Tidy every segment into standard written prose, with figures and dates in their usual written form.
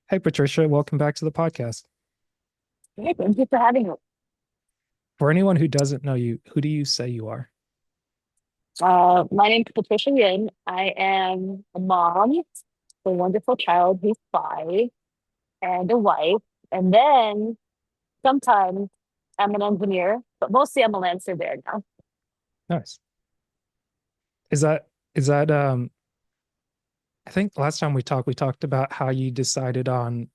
Hey, Patricia, welcome back to the podcast. Hey, thank you for having me. For anyone who doesn't know you, who do you say you are? My name is Patricia Yin. I am a mom, a wonderful child who's 5, and a wife. And then sometimes I'm an engineer, but mostly I'm a land surveyor now. Nice. Is that I think last time we talked about how you decided on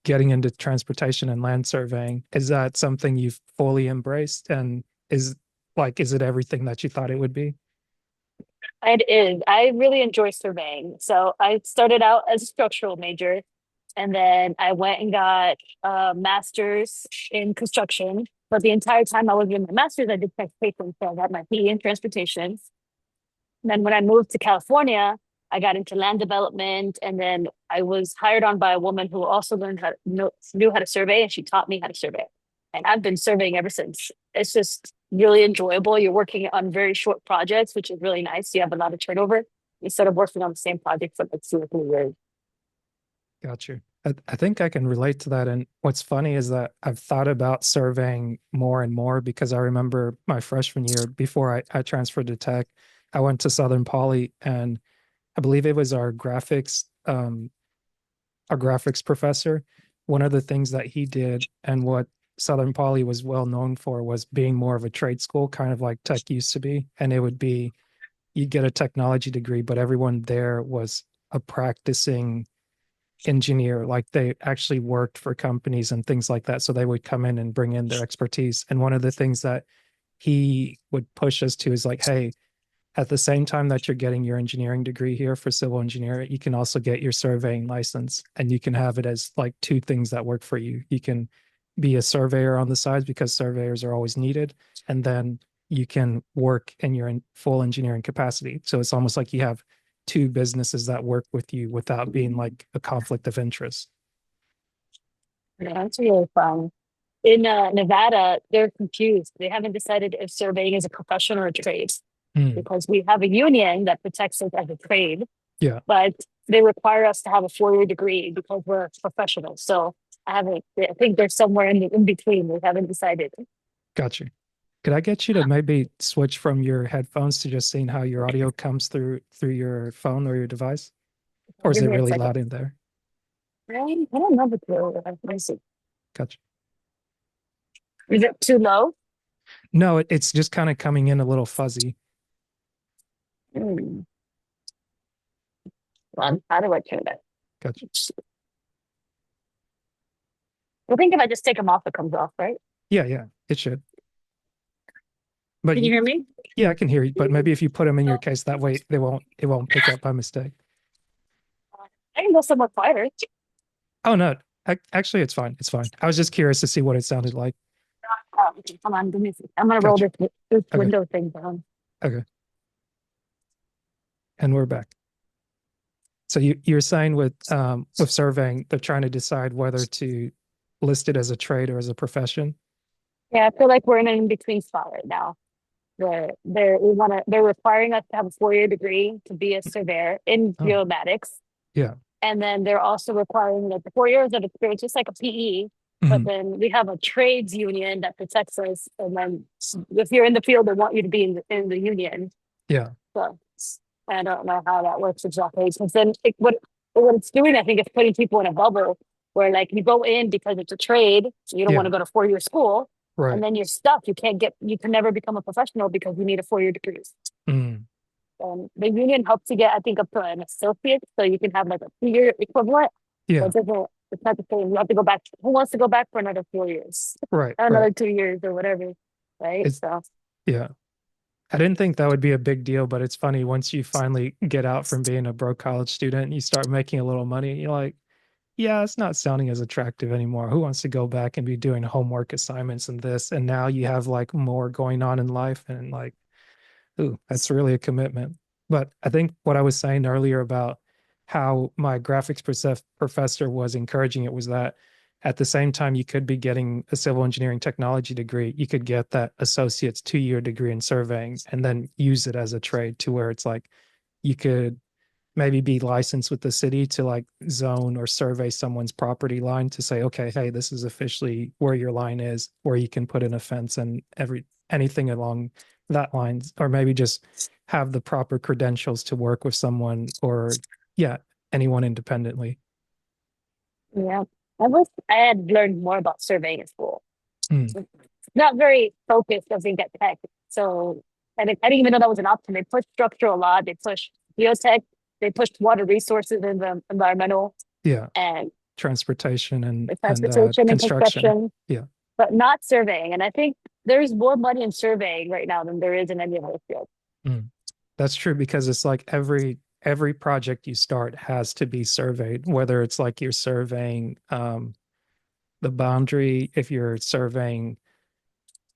getting into transportation and land surveying. Is that something you've fully embraced and is it everything that you thought it would be? It is. I really enjoy surveying. So I started out as a structural major, and then I went and got a master's in construction. But the entire time I was in my master's, I did transportation. So I got my PE in transportation. And then when I moved to California, I got into land development, and then I was hired on by a woman who also learned how to knew how to survey, and she taught me how to survey. And I've been surveying ever since. It's just really enjoyable. You're working on very short projects, which is really nice. You have a lot of turnover instead of working on the same project for like 2 or 3 years. Got you. I think I can relate to that. And what's funny is that I've thought about surveying more and more because I remember my freshman year before I transferred to tech, I went to Southern Poly and I believe it was our graphics professor. One of the things that he did and what Southern Poly was well known for was being more of a trade school, kind of like tech used to be. And it would be you'd get a technology degree, but everyone there was a practicing engineer. Like they actually worked for companies and things like that. So they would come in and bring in their expertise. And one of the things that he would push us to is like, hey, at the same time that you're getting your engineering degree here for civil engineering, you can also get your surveying license and you can have it as like two things that work for you. You can be a surveyor on the sides because surveyors are always needed. And then you can work in your full engineering capacity. So it's almost like you have two businesses that work with you without being like a conflict of interest. Yeah, that's really fun. In Nevada, they're confused. They haven't decided if surveying is a profession or a trade Mm, because we have a union that protects us as a trade, yeah, but they require us to have a 4-year degree because we're professionals. So I think they're somewhere in between. We haven't decided. got you. Could I get you to maybe switch from your headphones to just seeing how your audio comes through your phone or your device? Or is Give it me a really second. loud in there? I don't know if it's low. Let me see. Gotcha. Is it too low? No, it's just kind of coming in a little fuzzy. Hmm. How do I turn that? Gotcha. I think if I just take them off, it comes off, right? Yeah, yeah, it should. But Can you hear me? yeah, I can hear you. But maybe if you put them in your case, that way it won't pick up by mistake. I can go somewhere quieter. Oh no, actually, it's fine. It's fine. I was just curious to see what it sounded like. Come on, give me a second. I'm gonna roll Gotcha. this Okay. window thing down. Okay. And we're back. So you're saying with surveying, they're trying to decide whether to list it as a trade or as a profession. Yeah, I feel like we're in an in-between spot right now where they're requiring us to have a 4-year degree to be a surveyor in Oh, geomatics. yeah. And then they're also requiring like the 4 years of experience, just like a PE. But Mhm. then we have a trades union that protects us. And then if you're in the field, they want you to be in the union. Yeah. So I don't know how that works exactly. Because then what it's doing, I think, is putting people in a bubble where like you go in because it's a trade, so you don't want Yeah. to go to 4-year school, and Right. then you're stuck. You can never become a professional because you need a 4-year degree. Mm. The union helps you get, I think, up to an associate, so you can have like a 2-year equivalent. But Yeah. it's not the same. You have to go back. Who wants to go back for another 4 years, Right. or Right. another 2 years, or whatever, right? It's yeah. I didn't think that would be a big deal, but it's funny once you finally get out from being a broke college student and you start making a little money, you're like, yeah, it's not sounding as attractive anymore. Who wants to go back and be doing homework assignments and this? And now you have like more going on in life and like, ooh, that's really a commitment. But I think what I was saying earlier about how my professor was encouraging it was that at the same time you could be getting a civil engineering technology degree, you could get that associate's 2-year degree in surveying and then use it as a trade to where it's like you could maybe be licensed with the city to like zone or survey someone's property line to say, okay, hey, this is officially where your line is, where you can put in a fence and anything along that line, or maybe just have the proper credentials to work with someone or yeah, anyone independently. Yeah. I had learned more about surveying in school. Mm, Not very focused, I think, at tech. So I didn't even know that was an option. They pushed structural a lot. They pushed geotech. They pushed water resources and the environmental yeah, and transportation the and transportation and construction. construction, Yeah. but not surveying. And I think there's more money in surveying right now than there is in any other field. Mm. That's true because it's like every project you start has to be surveyed, whether it's like you're surveying the boundary, if you're surveying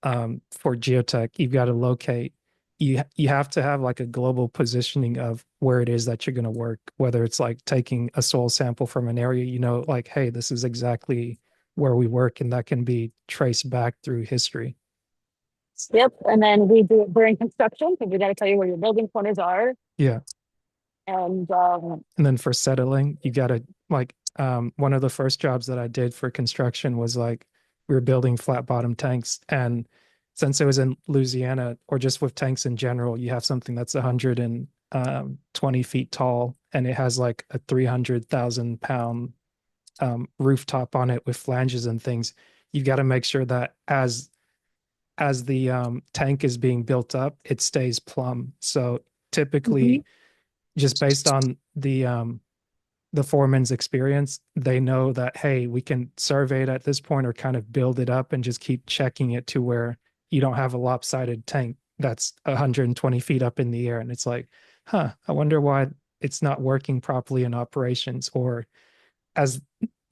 for geotech, you've got to locate. You have to have like a global positioning of where it is that you're going to work, whether it's like taking a soil sample from an area, like, hey, this is exactly where we work, and that can be traced back through history. Yep. And then we do it during construction because we got to tell you where your building corners are. Yeah. And And then for settling, you got to like one of the first jobs that I did for construction was like we were building flat bottom tanks. And since it was in Louisiana or just with tanks in general, you have something that's 120 feet tall and it has like a 300,000 pound rooftop on it with flanges and things. You've got to make sure that as the tank is being built up, it stays plumb. So mhm. typically, just based on the foreman's experience, they know that, hey, we can survey it at this point or kind of build it up and just keep checking it to where you don't have a lopsided tank that's 120 feet up in the air. And it's like, huh, I wonder why it's not working properly in operations or as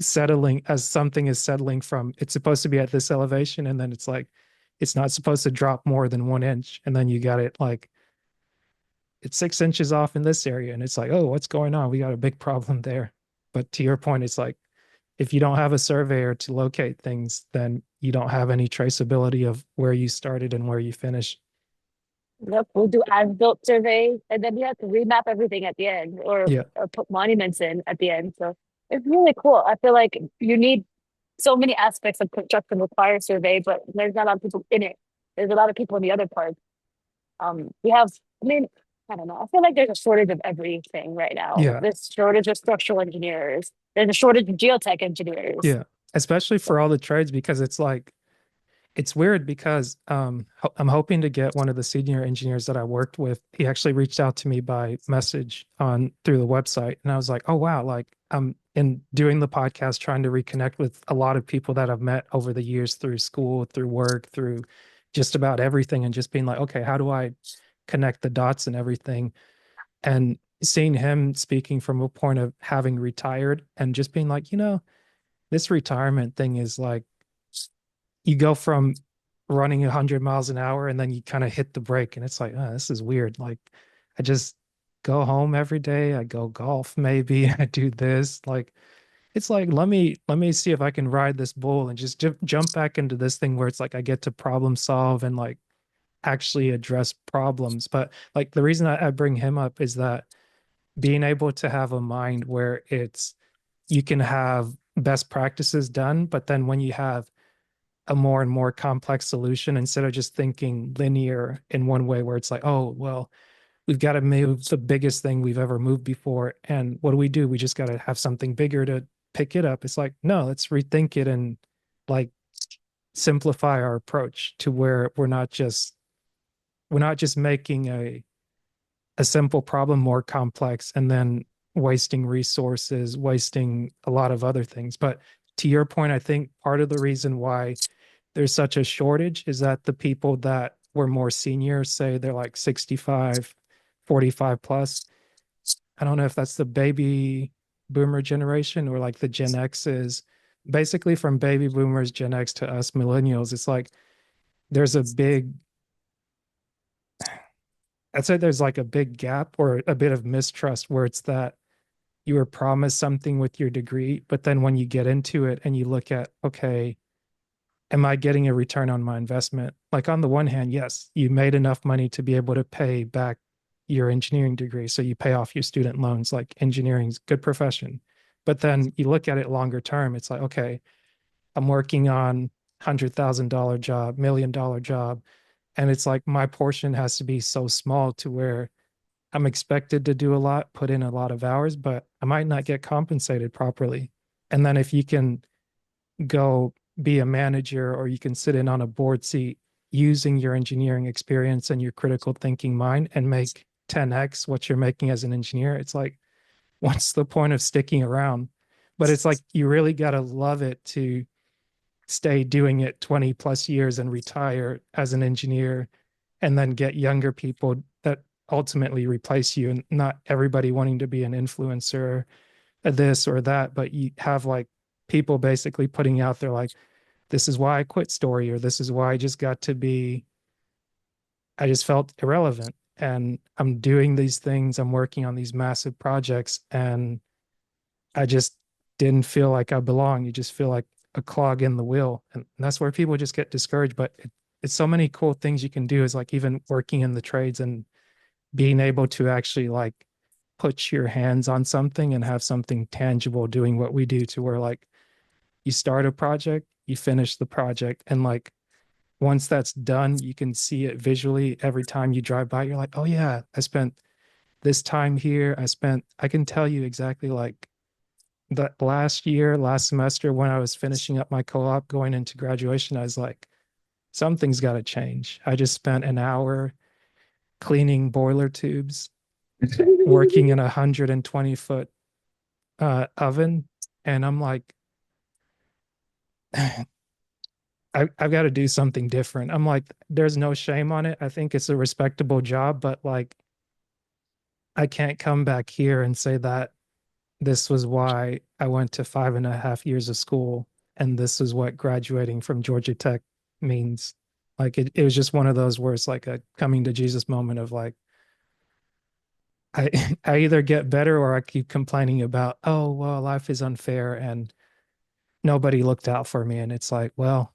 as something is settling from it's supposed to be at this elevation and then it's like it's not supposed to drop more than 1 inch and then you got it like it's 6 inches off in this area. And it's like, oh, what's going on? We got a big problem there. But to your point, it's like, if you don't have a surveyor to locate things, then you don't have any traceability of where you started and where you finished. Yep, we'll do as-built surveys, and then you have to remap everything at the end, Yeah. or put monuments in at the end. So it's really cool. I feel like you need so many aspects of construction require survey, but there's not a lot of people in it. There's a lot of people in the other parts. We have, I mean, I don't know. I feel like there's a shortage of everything right now. Yeah. There's shortage of structural engineers. There's a shortage of geotech engineers. Yeah. Especially for all the trades, because it's like, it's weird because I'm hoping to get one of the senior engineers that I worked with. He actually reached out to me by message on through the website, and I was like, "Oh wow!" Like I'm in doing the podcast, trying to reconnect with a lot of people that I've met over the years through school, through work, through just about everything, and just being like, "Okay, how do I connect the dots and everything?" And seeing him speaking from a point of having retired and just being like, this retirement thing is like you go from running 100 miles an hour and then you kind of hit the brake and it's like, oh, this is weird. Like I just go home every day. I go golf maybe. I do this. Like it's like let me see if I can ride this bull and just jump back into this thing where it's like I get to problem solve and like actually address problems. But like the reason I bring him up is that being able to have a mind where it's you can have best practices done, but then when you have a more and more complex solution instead of just thinking linear in one way where it's like, oh, well, we've got to move the biggest thing we've ever moved before. And what do? We just got to have something bigger to pick it up. It's like, no, let's rethink it and like simplify our approach to where we're not just making a simple problem more complex and then wasting resources, wasting a lot of other things. But to your point, I think part of the reason why there's such a shortage is that the people that were more senior, say they're like 65, 45 plus. I don't know if that's the baby boomer generation or like the Gen X is basically from baby boomers, Gen X to us millennials. It's like there's a big, I'd say there's like a big gap or a bit of mistrust where it's that you were promised something with your degree, but then when you get into it and you look at, okay, am I getting a return on my investment? Like on the one hand, yes, you made enough money to be able to pay back your engineering degree. So you pay off your student loans. Like engineering's a good profession. But then you look at it longer term, it's like, okay, I'm working on $100,000 job, $1 million job. And it's like my portion has to be so small to where I'm expected to do a lot, put in a lot of hours, but I might not get compensated properly. And then if you can go be a manager or you can sit in on a board seat using your engineering experience and your critical thinking mind and make 10x what you're making as an engineer, it's like, what's the point of sticking around? But it's like you really got to love it to stay doing it 20 plus years and retire as an engineer and then get younger people that ultimately replace you, and not everybody wanting to be an influencer or this or that, but you have like people basically putting out there like, this is why I quit story, or this is why I just got to be, I just felt irrelevant, and I'm doing these things, I'm working on these massive projects, and I just didn't feel like I belong. You just feel like a clog in the wheel. And that's where people just get discouraged. But it's so many cool things you can do, is like even working in the trades and being able to actually like put your hands on something and have something tangible doing what we do, to where like you start a project, you finish the project, and like once that's done, you can see it visually every time you drive by. You're like, oh yeah, I spent this time here. I can tell you exactly like that last year, last semester, when I was finishing up my co-op going into graduation, I was like, something's got to change. I just spent an hour cleaning boiler tubes, working in a 120-foot oven. And I'm like, I've got to do something different. I'm like, there's no shame on it. I think it's a respectable job, but like, I can't come back here and say that this was why I went to 5.5 years of school, and this is what graduating from Georgia Tech means. Like it was just one of those where it's like a coming to Jesus moment of like, I I either get better or I keep complaining about, oh well, life is unfair and nobody looked out for me. And it's like, well,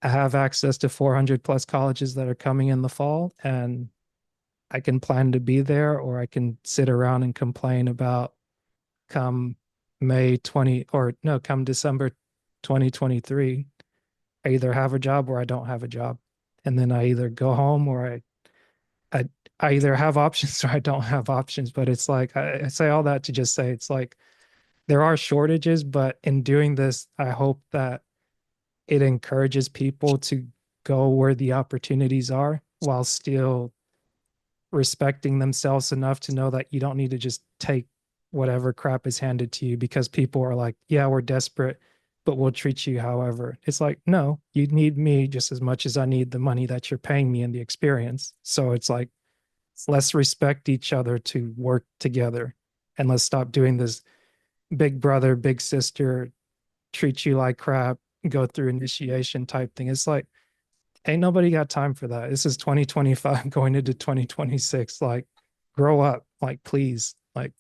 I have access to 400 plus colleges that are coming in the fall, and I can plan to be there, or I can sit around and complain about come May 20, or no, come December 2023, I either have a job or I don't have a job. And then I either go home or I, I either have options or I don't have options. But it's like, I say all that to just say, it's like there are shortages, but in doing this, I hope that it encourages people to go where the opportunities are while still respecting themselves enough to know that you don't need to just take whatever crap is handed to you because people are like, yeah, we're desperate, but we'll treat you however. It's like, no, you need me just as much as I need the money that you're paying me and the experience. So it's like, let's respect each other to work together, and let's stop doing this big brother, big sister, treat you like crap, go through initiation type thing. It's like, ain't nobody got time for that. This is 2025 going into 2026. Like, grow up. Like, please. Like,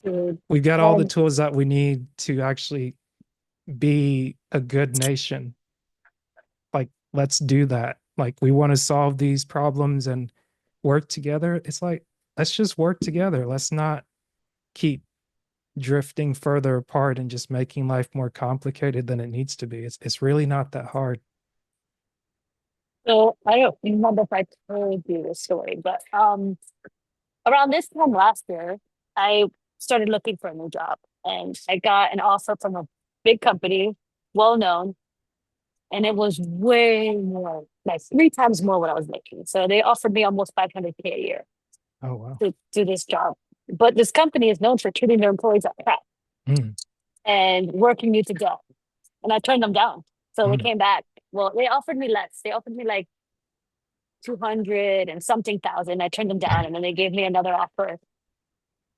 Dude. we've got all the And tools that we need to actually be a good nation. Like, let's do that. Like, we want to solve these problems and work together. It's like, let's just work together. Let's not keep drifting further apart and just making life more complicated than it needs to be. It's really not that hard. so I don't remember if I told you this story, but around this time last year, I started looking for a new job, and I got an offer from a big company, well known, and it was way more, like three times more what I was making. So they offered me almost 500K a year Oh, wow. to do this job. But this company is known for treating their employees like crap Mm, and working you to death. And I turned them down. So they mm. came back. Well, they offered me less. They offered me like 200 and something thousand. I turned them down, and then they gave me another offer.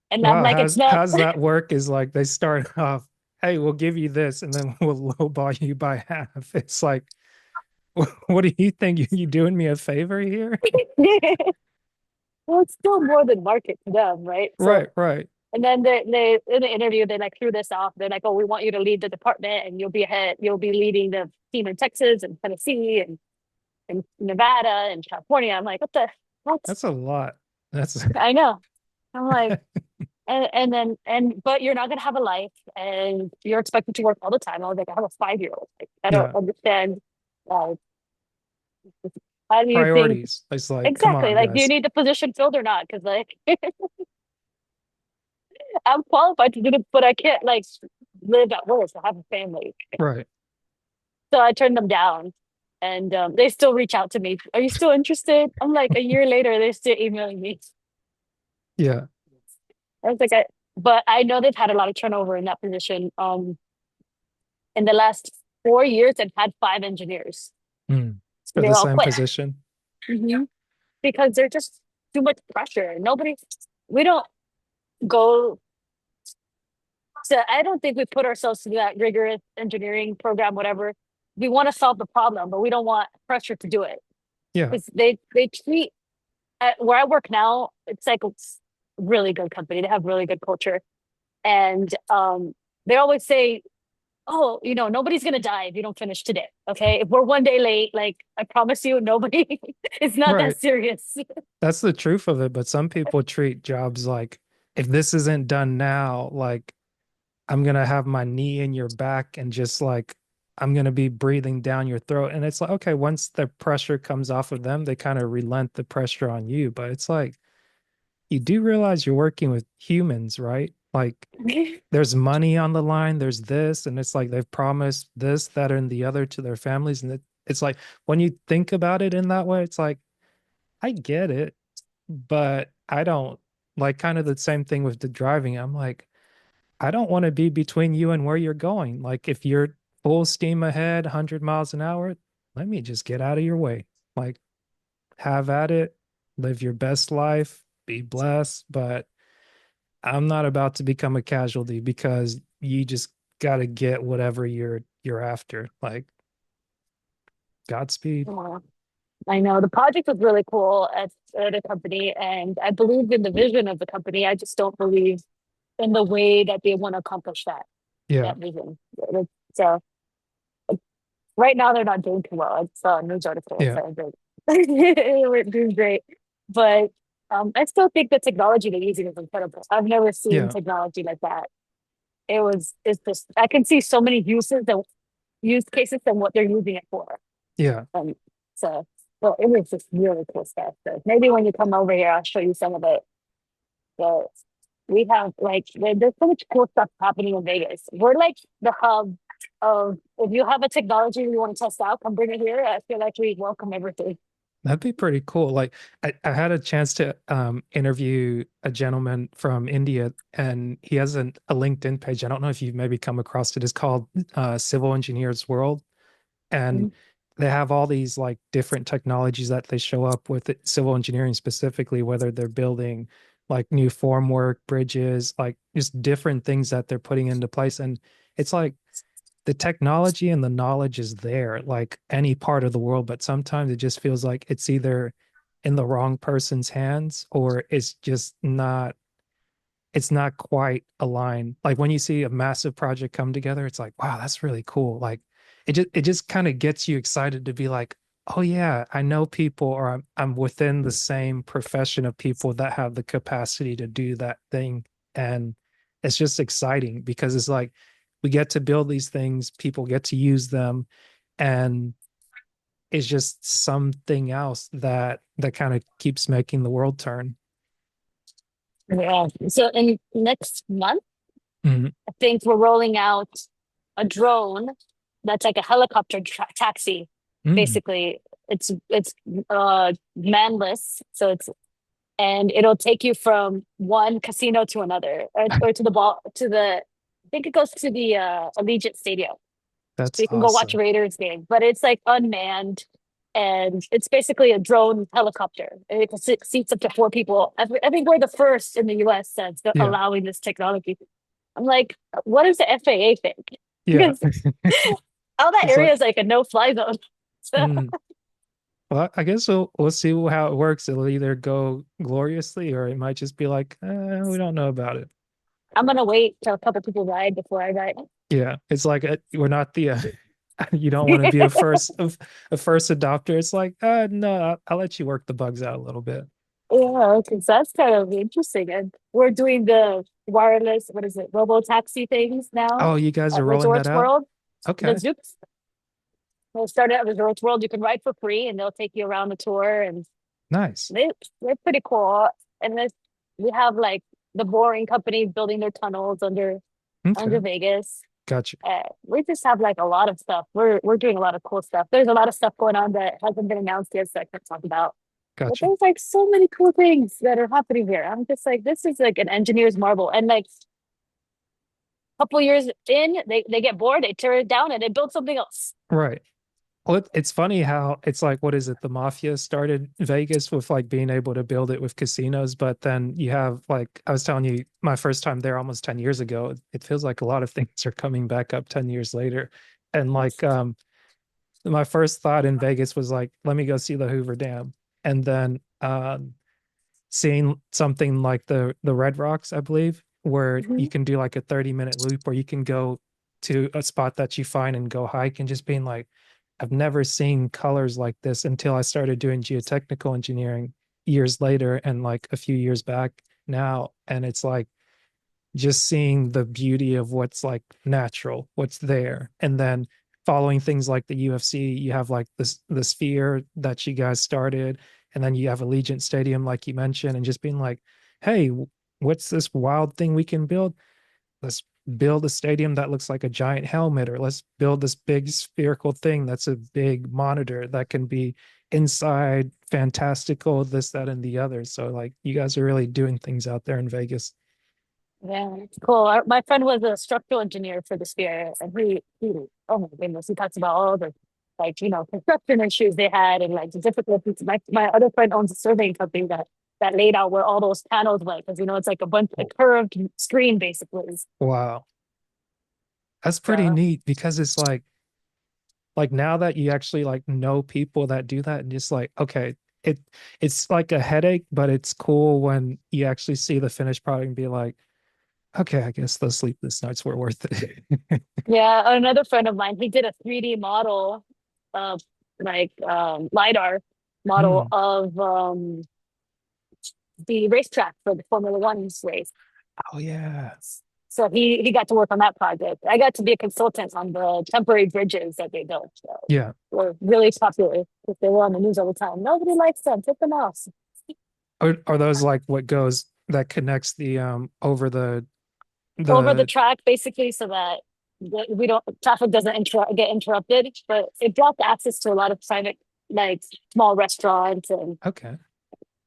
And I'm Wow, like, it's not. how's that work? Is like they start off, hey, we'll give you this, and then we'll lowball you by half. It's like, what do you think? You doing me a favor here? Well, it's still more than market to them, right? So, Right, right. and then they in the interview they like threw this off. They're like, "Oh, we want you to lead the department, and you'll be ahead. You'll be leading the team in Texas and Tennessee and Nevada and California." I'm like, "What the what?" That's a lot. That's I know. I'm like, but you're not gonna have a life and you're expected to work all the time. I was like, I have a 5-year-old. Like, I don't yeah. understand. Uh, how do you think Priorities. It's like, come exactly? on, Like, do you guys. need the position filled or not? Because like I'm qualified to do it, but I can't like live at work. I have a family. Right. So I turned them down. And they still reach out to me. Are you still interested? I'm like, a year later, they're still emailing me. Yeah. I was like, but I know they've had a lot of turnover in that position. In the last 4 years, they've had 5 engineers. Mm. For They the all same quit. position. Mhm. Because they're just too much pressure. We don't go I don't think we put ourselves through that rigorous engineering program, whatever. We want to solve the problem, but we don't want pressure to do it. Yeah. Because they treat where I work now, it's like a really good company. They have really good culture. And they always say, oh, nobody's gonna die if you don't finish today. Okay. If we're one day late, like I promise you, nobody it's not that Right. serious. That's the truth of it. But some people treat jobs like, if this isn't done now, like I'm gonna have my knee in your back and just like I'm gonna be breathing down your throat. And it's like, okay, once the pressure comes off of them, they kind of relent the pressure on you. But it's like you do realize you're working with humans, right? Like there's money on the line, there's this, and it's like they've promised this, that, and the other to their families. And it's like when you think about it in that way, it's like, I get it, but I don't like kind of the same thing with the driving. I'm like, I don't want to be between you and where you're going. Like if you're full steam ahead, 100 miles an hour, let me just get out of your way. Like have at it, live your best life, be blessed, but I'm not about to become a casualty because you just got to get whatever you're after. Like Godspeed. Yeah, I know the project was really cool at the company, and I believe in the vision of the company. I just don't believe in the way that they want to accomplish Yeah. that vision. So right now they're not doing too well. It's a news article, Yeah. so we're doing great. But I still think the technology they're using is incredible. I've never seen Yeah. technology like that. It's just I can see so many use cases than what they're using it for. Yeah. Um, so well, it was just really cool stuff. So maybe when you come over here, I'll show you some of it. So we have like there's so much cool stuff happening in Vegas. We're like the hub of if you have a technology you want to test out, come bring it here. I feel like we welcome everything. That'd be pretty cool. Like I had a chance to interview a gentleman from India and he has a LinkedIn page. I don't know if you've maybe come across it. It's called Civil Engineers World. And they have all these like different technologies that they show up with civil engineering specifically, whether they're building like new formwork, bridges, like just different things that they're putting into place. And it's like the technology and the knowledge is there, like any part of the world, but sometimes it just feels like it's either in the wrong person's hands or it's not quite aligned. Like when you see a massive project come together, it's like, wow, that's really cool. Like it just kind of gets you excited to be like, oh yeah, I know people or I'm within the same profession of people that have the capacity to do that thing. And it's just exciting because it's like we get to build these things, people get to use them, and it's just something else that kind of keeps making the world turn. Yeah. So in next month, Mhm. I think we're rolling out a drone that's like a helicopter taxi. Mm, Basically, it's manless, so and it'll take you from one casino to another, or to the ball to the. I think it goes to the Allegiant Stadium, so that's you can go watch awesome. Raiders game. But it's like unmanned, and it's basically a drone helicopter. And it can seats up to 4 people. I think we're the first in the U.S. that's Yeah. allowing this technology. I'm like, what does the FAA think? Yeah. Because all that It's area like, is like a no-fly zone. So mm. Well, I guess we'll see how it works. It'll either go gloriously or it might just be like, we don't know about it. I'm gonna wait till a couple people ride before I ride. Yeah, it's like we're not the you don't want to be a first adopter. It's like, no, I'll let you work the bugs out a little bit. Yeah, okay, so that's kind of interesting. And we're doing the wireless, what is it, robo taxi things now Oh, you guys are at rolling that Resorts out? World. The Okay, Zoops will start at Resorts World. You can ride for free, and they'll take you around the tour, and nice. they're pretty cool. And this we have like the boring companies building their tunnels under Okay, Vegas. gotcha, We just have like a lot of stuff. We're doing a lot of cool stuff. There's a lot of stuff going on that hasn't been announced yet, so I can't talk about. But gotcha. there's like so many cool things that are happening here. I'm just like, this is like an engineer's marvel. And like a couple years in, they get bored, they tear it down, and they build something else. Right. Well, it's funny how it's like, what is it? The mafia started Vegas with like being able to build it with casinos, but then you have like I was telling you, my first time there almost 10 years ago. It feels like a lot of things are coming back up 10 years later. And like my first thought in Vegas was like, let me go see the Hoover Dam. And then seeing something like the Red Rocks, I believe, where you Mhm. can do like a 30-minute loop or you can go to a spot that you find and go hike and just being like, I've never seen colors like this until I started doing geotechnical engineering years later and like a few years back now. And it's like just seeing the beauty of what's like natural, what's there. And then following things like the UFC, you have like this the sphere that you guys started, and then you have Allegiant Stadium, like you mentioned, and just being like, hey, what's this wild thing we can build? Let's build a stadium that looks like a giant helmet, or let's build this big spherical thing that's a big monitor that can be inside fantastical, this, that, and the other. So like you guys are really doing things out there in Vegas. Yeah, it's cool. My friend was a structural engineer for the Sphere, and oh my goodness, he talks about all the like construction issues they had and like the difficulties. My other friend owns a surveying company that laid out where all those panels went because it's like a curved screen basically. Wow. That's pretty So neat because it's like now that you actually like know people that do that and just like okay, it it's like a headache, but it's cool when you actually see the finished product and be like, okay, I guess those sleepless nights were worth it. yeah, another friend of mine, he did a 3D model of like LiDAR model Hmm. of the racetrack for the Formula One race. Oh yeah. So he got to work on that project. I got to be a consultant on the temporary bridges that they built. So Yeah. were really popular because they were on the news all the time. Nobody likes them. Take them off. Are those like what goes that connects the over Over the the track, basically, so that we don't traffic doesn't get interrupted. But it blocked access to a lot of private, like small restaurants and okay,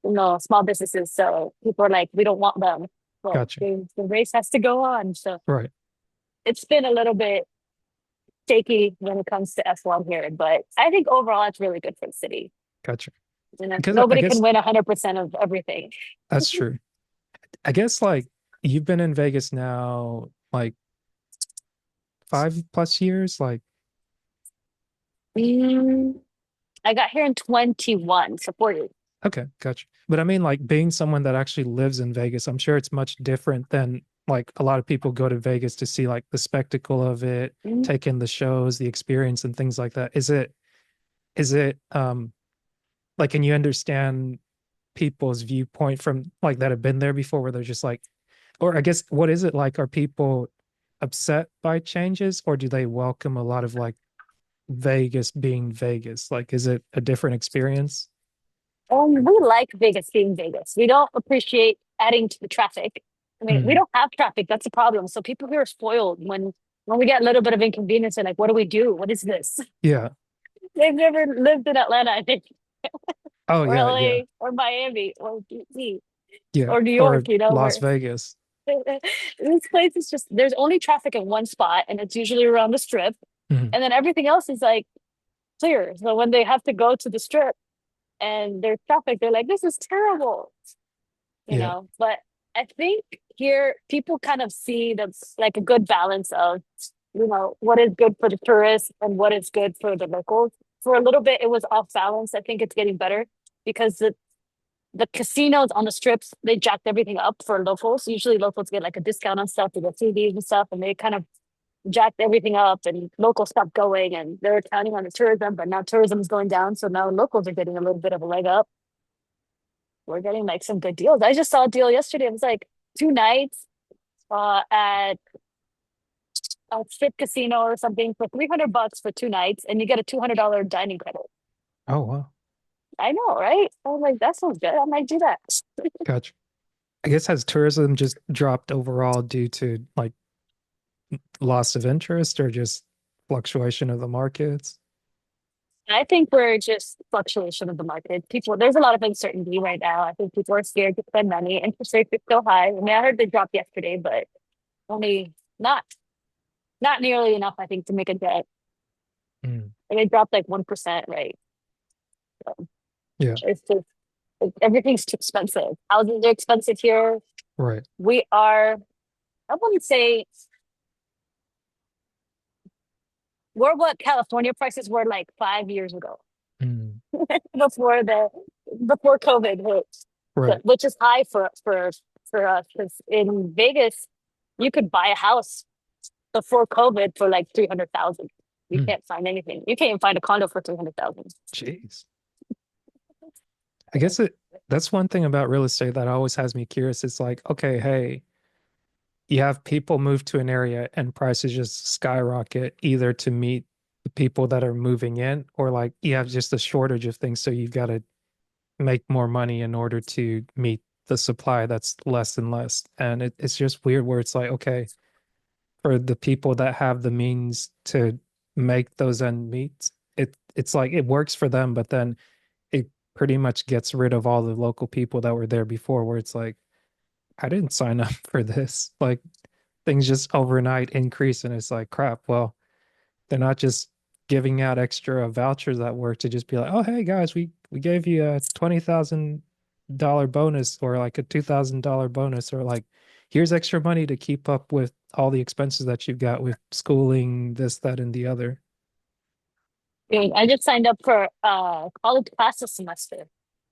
small businesses. So people are like, we don't want them. But gotcha. the race has to go on. So Right, it's been a little bit shaky when it comes to F1 here, but I think overall it's really good for the city. gotcha. Because I Nobody can guess win 100% of everything. that's true. I guess like you've been in Vegas now like 5+ years, like Mm, I got here in 21, so 4 years. okay, gotcha. But I mean, like being someone that actually lives in Vegas, I'm sure it's much different than like a lot of people go to Vegas to see like the spectacle of it, Mm. take in the shows, the experience and things like that. Is it like can you understand people's viewpoint from like that have been there before where they're just like, or I guess what is it like? Are people upset by changes or do they welcome a lot of like Vegas being Vegas? Like, is it a different experience? We like Vegas being Vegas. We don't appreciate adding to the traffic. I mean, we Mm, don't have traffic. That's a problem. So people here are spoiled when we get a little bit of inconvenience. They're like, "What do we do? What is this?" yeah. They've never lived in Atlanta, I think, Oh or yeah, yeah. LA, or Miami, or DC, Yeah. or New York. Or Las Where Vegas. this place is just there's only traffic in one spot, and it's usually around the strip, Mhm. and then everything else is like clear. So when they have to go to the strip and there's traffic, they're like, "This is terrible." Yeah. But I think here people kind of see that's like a good balance of what is good for the tourists and what is good for the locals. For a little bit, it was off balance. I think it's getting better because the casinos on the strips they jacked everything up for locals. Usually locals get like a discount on stuff to get TVs and stuff, and they kind of jacked everything up and locals stopped going and they're counting on the tourism, but now tourism is going down. So now locals are getting a little bit of a leg up. we're getting like some good deals. I just saw a deal yesterday. It was like 2 nights at a strip casino or something for $300 for 2 nights, and you get a $200 dining credit. Oh, wow. I know, right? I was like, that sounds good. I might do that. Gotcha. I guess has tourism just dropped overall due to like loss of interest or just fluctuation of the markets? I think we're just fluctuation of the market. People, there's a lot of uncertainty right now. I think people are scared to spend money. Interest rates are still high. I mean, I heard they dropped yesterday, but only not not nearly enough, I think, to make a dent. Mm. And they dropped like 1%, right? So Yeah, it's just everything's too expensive. Houses are expensive here. right. We are, I wouldn't say we're what California prices were like 5 years ago Mm. before the before COVID hit, Right. which is high for us because in Vegas you could buy a house before COVID for like 300,000. You Mm. can't find anything. You can't even find a condo for 300,000. Jeez. I guess that's one thing about real estate that always has me curious. It's like, okay, hey, you have people move to an area and prices just skyrocket either to meet the people that are moving in or like you have just a shortage of things. So you've got to make more money in order to meet the supply that's less and less. And it's just weird where it's like, okay, for the people that have the means to make those end meets, it's like it works for them, but then it pretty much gets rid of all the local people that were there before, where it's like, I didn't sign up for this. Like things just overnight increase, and it's like, crap. Well, they're not just giving out extra vouchers at work to just be like, oh, hey guys, we gave you a $20,000 bonus or like a $2,000 bonus or like here's extra money to keep up with all the expenses that you've got with schooling, this, that, and the other. I just signed up for college class this semester.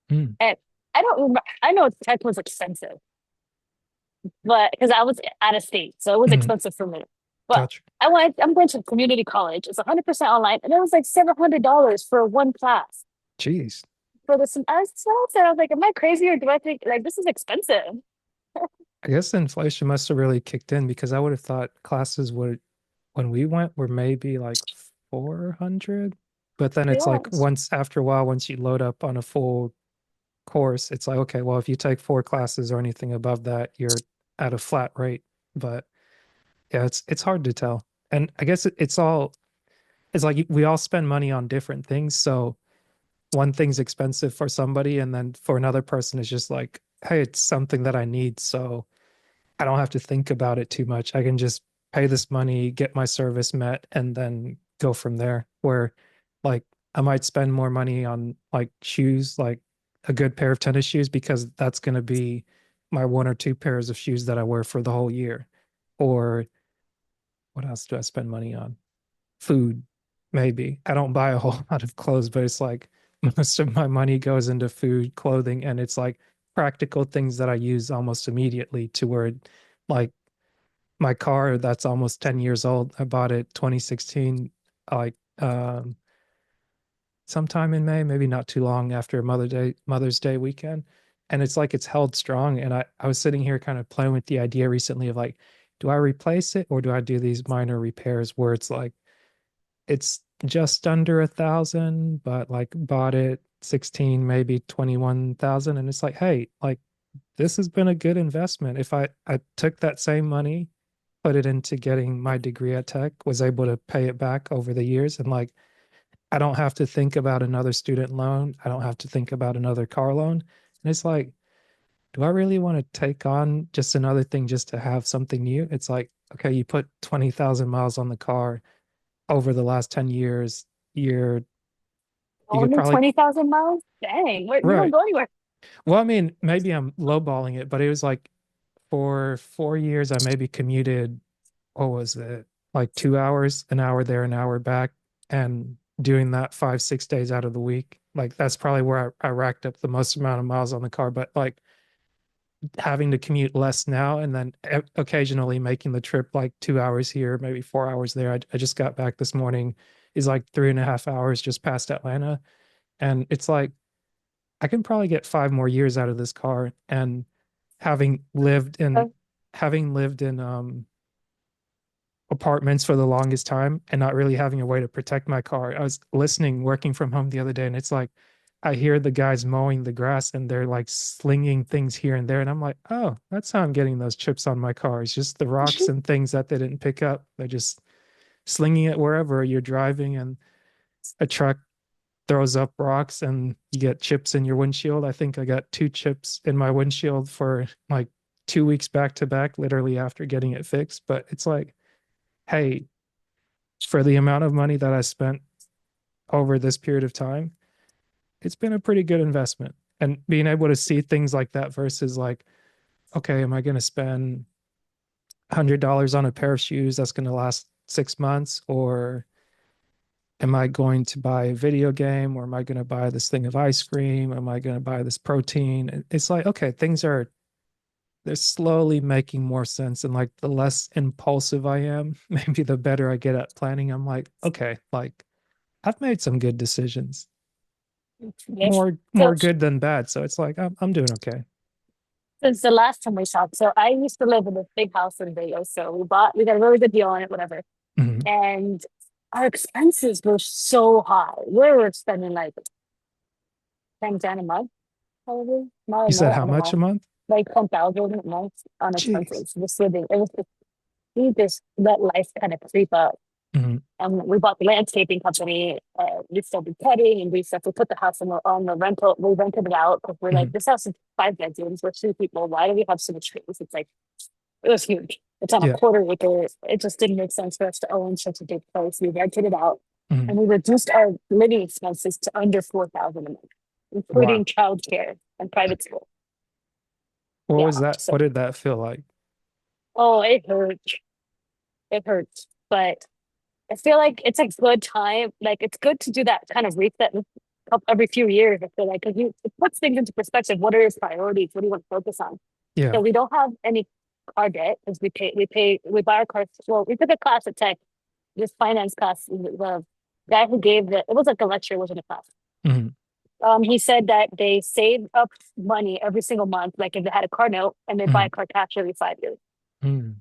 Mm. And I don't remember, I know tech was expensive, but because I was out of state, so it was Mm. expensive for me. But Gotcha. I'm going to community college. It's 100% online, and it was like $700 for one class Jeez. for this. I was like, am I crazy or do I think like this is expensive? I guess the inflation must have really kicked in because I would have thought classes would, when we went, were maybe like 400. But then it's like Yes. once after a while, once you load up on a full course, it's like, okay, well, if you take four classes or anything above that, you're at a flat rate. But yeah, it's hard to tell. And I guess it's like we all spend money on different things. So one thing's expensive for somebody, and then for another person, it's just like, hey, it's something that I need. So I don't have to think about it too much. I can just pay this money, get my service met, and then go from there. Where like I might spend more money on like shoes, like a good pair of tennis shoes, because that's going to be my one or two pairs of shoes that I wear for the whole year. Or what else do I spend money on? Food, maybe. I don't buy a whole lot of clothes, but it's like most of my money goes into food, clothing, and it's like practical things that I use almost immediately to where like my car that's almost 10 years old. I bought it 2016, like sometime in May, maybe not too long after Mother's Day weekend. And it's like it's held strong. And I was sitting here kind of playing with the idea recently of like, do I replace it or do I do these minor repairs where it's like it's just under 1,000, but like bought it 16, maybe 21,000. And it's like, hey, like this has been a good investment. If I took that same money, put it into getting my degree at Tech, was able to pay it back over the years, and like I don't have to think about another student loan. I don't have to think about another car loan. And it's like, do I really want to take on just another thing just to have something new? It's like, okay, you put 20,000 miles on the car over the last 10 years. You're, you could Only probably, 20,000 miles? Dang, you don't right. go anywhere. Well, I mean, maybe I'm lowballing it, but it was like for 4 years, I maybe commuted, what was it? Like 2 hours, an hour there, an hour back, and doing that 5, 6 days out of the week. Like that's probably where I racked up the most amount of miles on the car. But like having to commute less now and then occasionally making the trip like 2 hours here, maybe 4 hours there. I just got back this morning, is like 3.5 hours just past Atlanta. And it's like I can probably get 5 more years out of this car. And having lived in Uh, having lived in apartments for the longest time and not really having a way to protect my car. I was listening, working from home the other day, and it's like I hear the guys mowing the grass and they're like slinging things here and there. And I'm like, oh, that's how I'm getting those chips on my car. It's just the rocks and things that they didn't pick up. They're just slinging it wherever you're driving, and a truck throws up rocks and you get chips in your windshield. I think I got 2 chips in my windshield for like 2 weeks back to back, literally after getting it fixed. But it's like, hey, for the amount of money that I spent over this period of time, it's been a pretty good investment. And being able to see things like that versus like, okay, am I going to spend $100 on a pair of shoes that's going to last 6 months? Or am I going to buy a video game? Or am I going to buy this thing of ice cream? Am I going to buy this protein? It's like, okay, they're slowly making more sense. And like the less impulsive I am, maybe the better I get at planning. I'm like, okay, like I've made some good decisions, yes. more So good than bad. So it's like I'm doing okay. since the last time we talked, so I used to live in this big house in Vegas. So we got a really good deal on it, whatever. Mhm. And our expenses were so high. We were spending like 10 grand a month, probably. More You and said more, how I don't much a know. month? Like 10,000 a month on Jeez. expenses. Just living. It was just, we just let life kind of creep up. Mhm. And we bought the landscaping company. We started cutting and we started to put the house on the rental. We rented it out because we're like, Mhm. this house is 5 bedrooms. We're 2 people. Why do we have so much space? It's like, it was huge. It's on a Yeah. quarter acre. It just didn't make sense for us to own such a big place. We rented it out Mhm. and we reduced our living expenses to under 4,000 a month, Wow. including childcare and private school. What Yeah. was that? So, What did that feel like? oh, it hurt. It hurts. But I feel like it's a good time. Like it's good to do that kind of reset every few years. I feel like because it puts things into perspective. What are your priorities? What do you want to focus on? Yeah. So we don't have any car debt because we buy our cars. Well, we took a class at Tech, this finance class. The guy who gave it was like a lecture, it wasn't a class. Mhm. He said that they save up money every single month, like if they had a car note, and they buy Mhm. a car cash every 5 years. Mhm.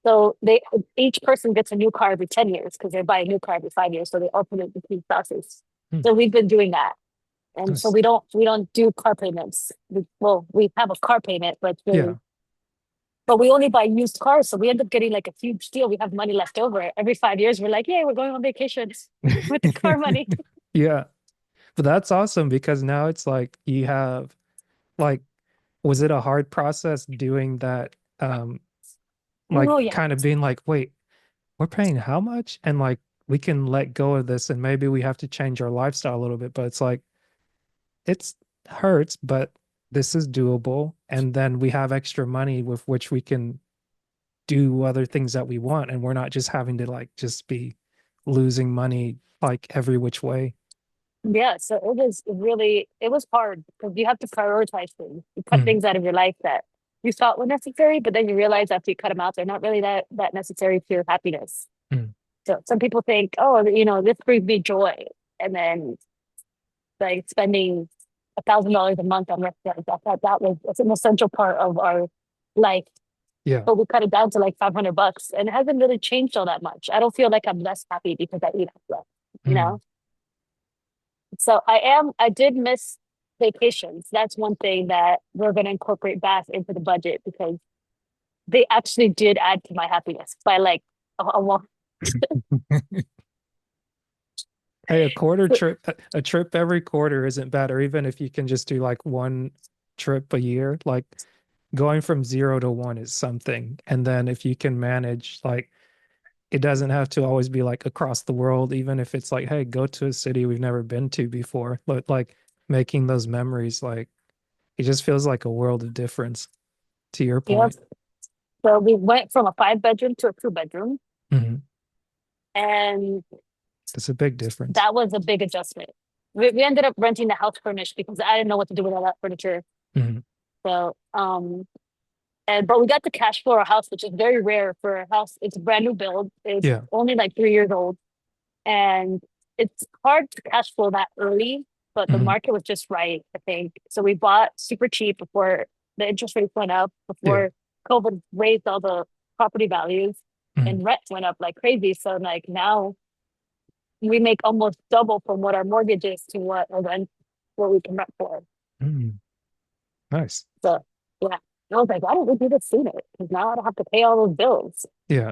So they each person gets a new car every 10 years because they buy a new car every 5 years. So they alternate between spouses. Mhm. So we've been doing that. And so Nice. we don't do car payments. We have a car payment, Yeah. but we only buy used cars. So we end up getting like a huge deal. We have money left over. Every 5 years, we're like, yeah, we're going on vacation with the car money. Yeah. But that's awesome because now it's like you have like, was it a hard process doing that? Like Oh yeah. kind of being like, wait, we're paying how much? And like we can let go of this and maybe we have to change our lifestyle a little bit, but it's like it's hurts, but this is doable. And then we have extra money with which we can do other things that we want. And we're not just having to like just be losing money like every which way. Yeah. So it was hard because you have to prioritize things. You cut Mm, things out of your life that you thought were necessary, but then you realize after you cut them out, they're not really that necessary to your happiness. mm, So some people think, oh, this brings me joy. And then like spending $1,000 a month on restaurants, that's an essential part of our life. yeah. But we cut it down to like $500 and it hasn't really changed all that much. I don't feel like I'm less happy because I eat less, you Mm, know? So I did miss vacations. That's one thing that we're going to incorporate back into the budget because they actually did add to my happiness by like a lot. Hey, a quarter trip, a trip every quarter isn't bad, or even if you can just do like one trip a year, like going from 0 to 1 is something. And then if you can manage, like, it doesn't have to always be like across the world, even if it's like, hey, go to a city we've never been to before. But like making those memories, like, it just feels like a world of difference to your You know, point. so we went from a 5 bedroom to a 2 bedroom. Mhm. And It's a big difference. that was a big adjustment. We ended up renting the house furnished because I didn't know what to do with all that furniture. Mhm. So, but we got the cash flow our house, which is very rare for a house. It's a brand new build. It's Yeah. only like 3 years old, and it's hard to cash flow that early. but the Mhm. market was just right, I think. So we bought super cheap before the interest rates went up, Yeah. before COVID raised all the property values Mhm. and rent went up like crazy. So like now we make almost double from what our mortgage is to what a rent what we can rent for. Mm. Nice. So yeah. I was like, why didn't we do this sooner? Because now I don't have to pay all those bills. Yeah.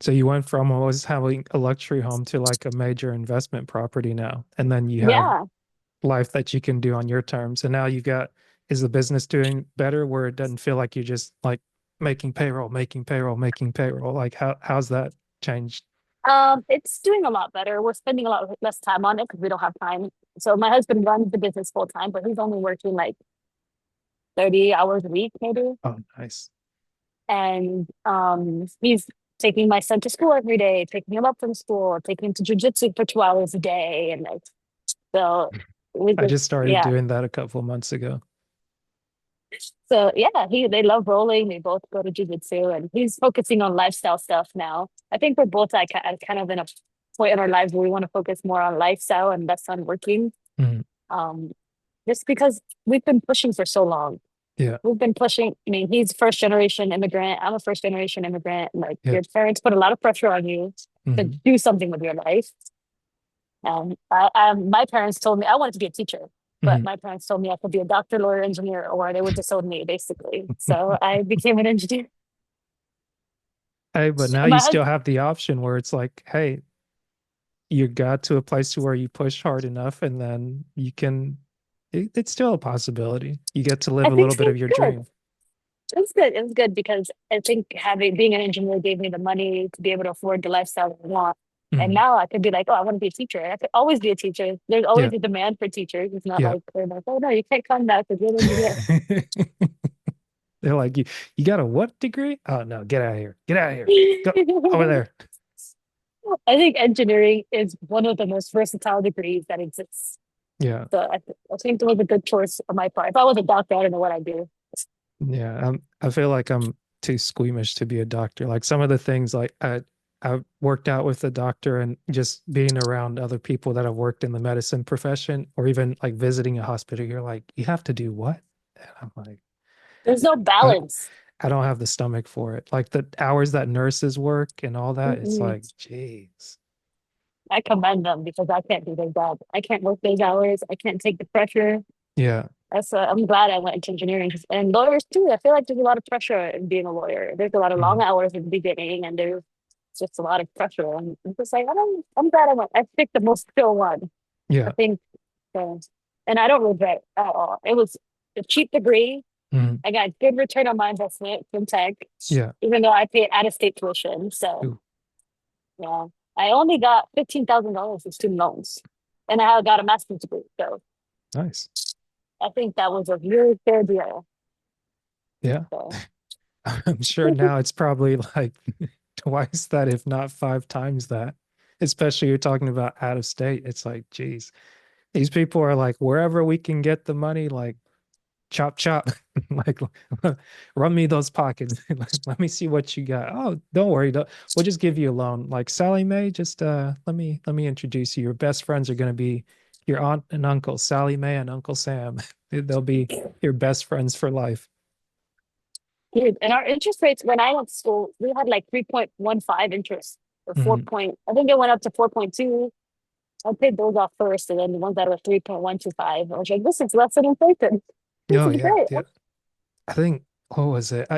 So you went from always having a luxury home to like a major investment property now. And then you have Yeah. life that you can do on your terms. And now you got, is the business doing better where it doesn't feel like you're just like making payroll, making payroll, making payroll? Like how's that changed? It's doing a lot better. We're spending a lot less time on it because we don't have time. So my husband runs the business full time, but he's only working like 30 hours a week, maybe. Oh, nice. And he's taking my son to school every day, picking him up from school, taking him to jujitsu for 2 hours a day. And like, so we I just, just started yeah. doing that a couple of months ago. So yeah, they love rolling. They both go to jujitsu and he's focusing on lifestyle stuff now. I think we're both like kind of in a point in our lives where we want to focus more on lifestyle and less on working. Mhm. Um, just because we've been pushing for so long. Yeah. We've been pushing. I mean, he's first generation immigrant. I'm a first generation immigrant. Like Yeah. your parents put a lot of pressure on you to Mhm. do something with your life. My parents told me I wanted to be a teacher, but Mhm. my parents told me I could be a doctor, lawyer, engineer, or they would disown me basically. So I became an engineer. Hey, but now And you my still husband, have the option where it's like, hey, you got to a place to where you push hard enough and then you can it's still a possibility. You get to I live a think little so. bit of your Good. dream. It was good. It was good because I think having being an engineer gave me the money to be able to afford the lifestyle I want. And Mhm. now I could be like, oh, I want to be a teacher. I could always be a teacher. There's always Yeah. a demand for teachers. It's not Yeah. like they're like, oh no, you can't come back because you're an engineer. They're like, you got a what degree? Oh no, get out of here. Get out of here. Go over there. I think engineering is one of the most versatile degrees that exists. Yeah. So I think it was a good choice on my part. If I was a doctor, I don't know what I'd do. Yeah. I feel like I'm too squeamish to be a doctor. Like some of the things like I worked out with a doctor and just being around other people that have worked in the medicine profession or even like visiting a hospital, you're like, you have to do what? And I'm like, There's no I, balance. I don't have the stomach for it. Like the hours that nurses work and all that, it's Mm-mm. like, geez. I commend them because I can't do their job. I can't work those hours. I can't take the pressure. Yeah. I'm glad I went into engineering and lawyers too. I feel like there's a lot of pressure in being a lawyer. There's a lot of long Mhm. hours in the beginning, and there's just a lot of pressure. And I'm just like, I'm glad I went. I picked the most chill one. I Yeah. think so. And I don't regret it at all. It was a cheap degree. Mhm. I got good return on my investment from tech, Yeah. even though I paid out of state tuition. So Ooh, yeah, I only got $15,000 in student loans, and I got a master's degree. So nice. I think that was a really fair deal. Yeah. So I'm sure now it's probably like twice that, if not five times that. Especially you're talking about out of state. It's like, geez, these people are like, wherever we can get the money, like chop chop, like run me those pockets. Let me see what you got. Oh, don't worry, we'll just give you a loan. Like Sally Mae, just let me introduce you. Your best friends are gonna be your aunt and uncle, Sally Mae and Uncle Sam. They'll be your best friends for life. dude, and our interest rates when I went to school, we had like 3.15 interest or Mhm. I think it went up to 4.2. I paid those off first, and then the ones that were 3.125. I was like, this is less than inflation. This Oh is yeah, great. yeah. I think what was it?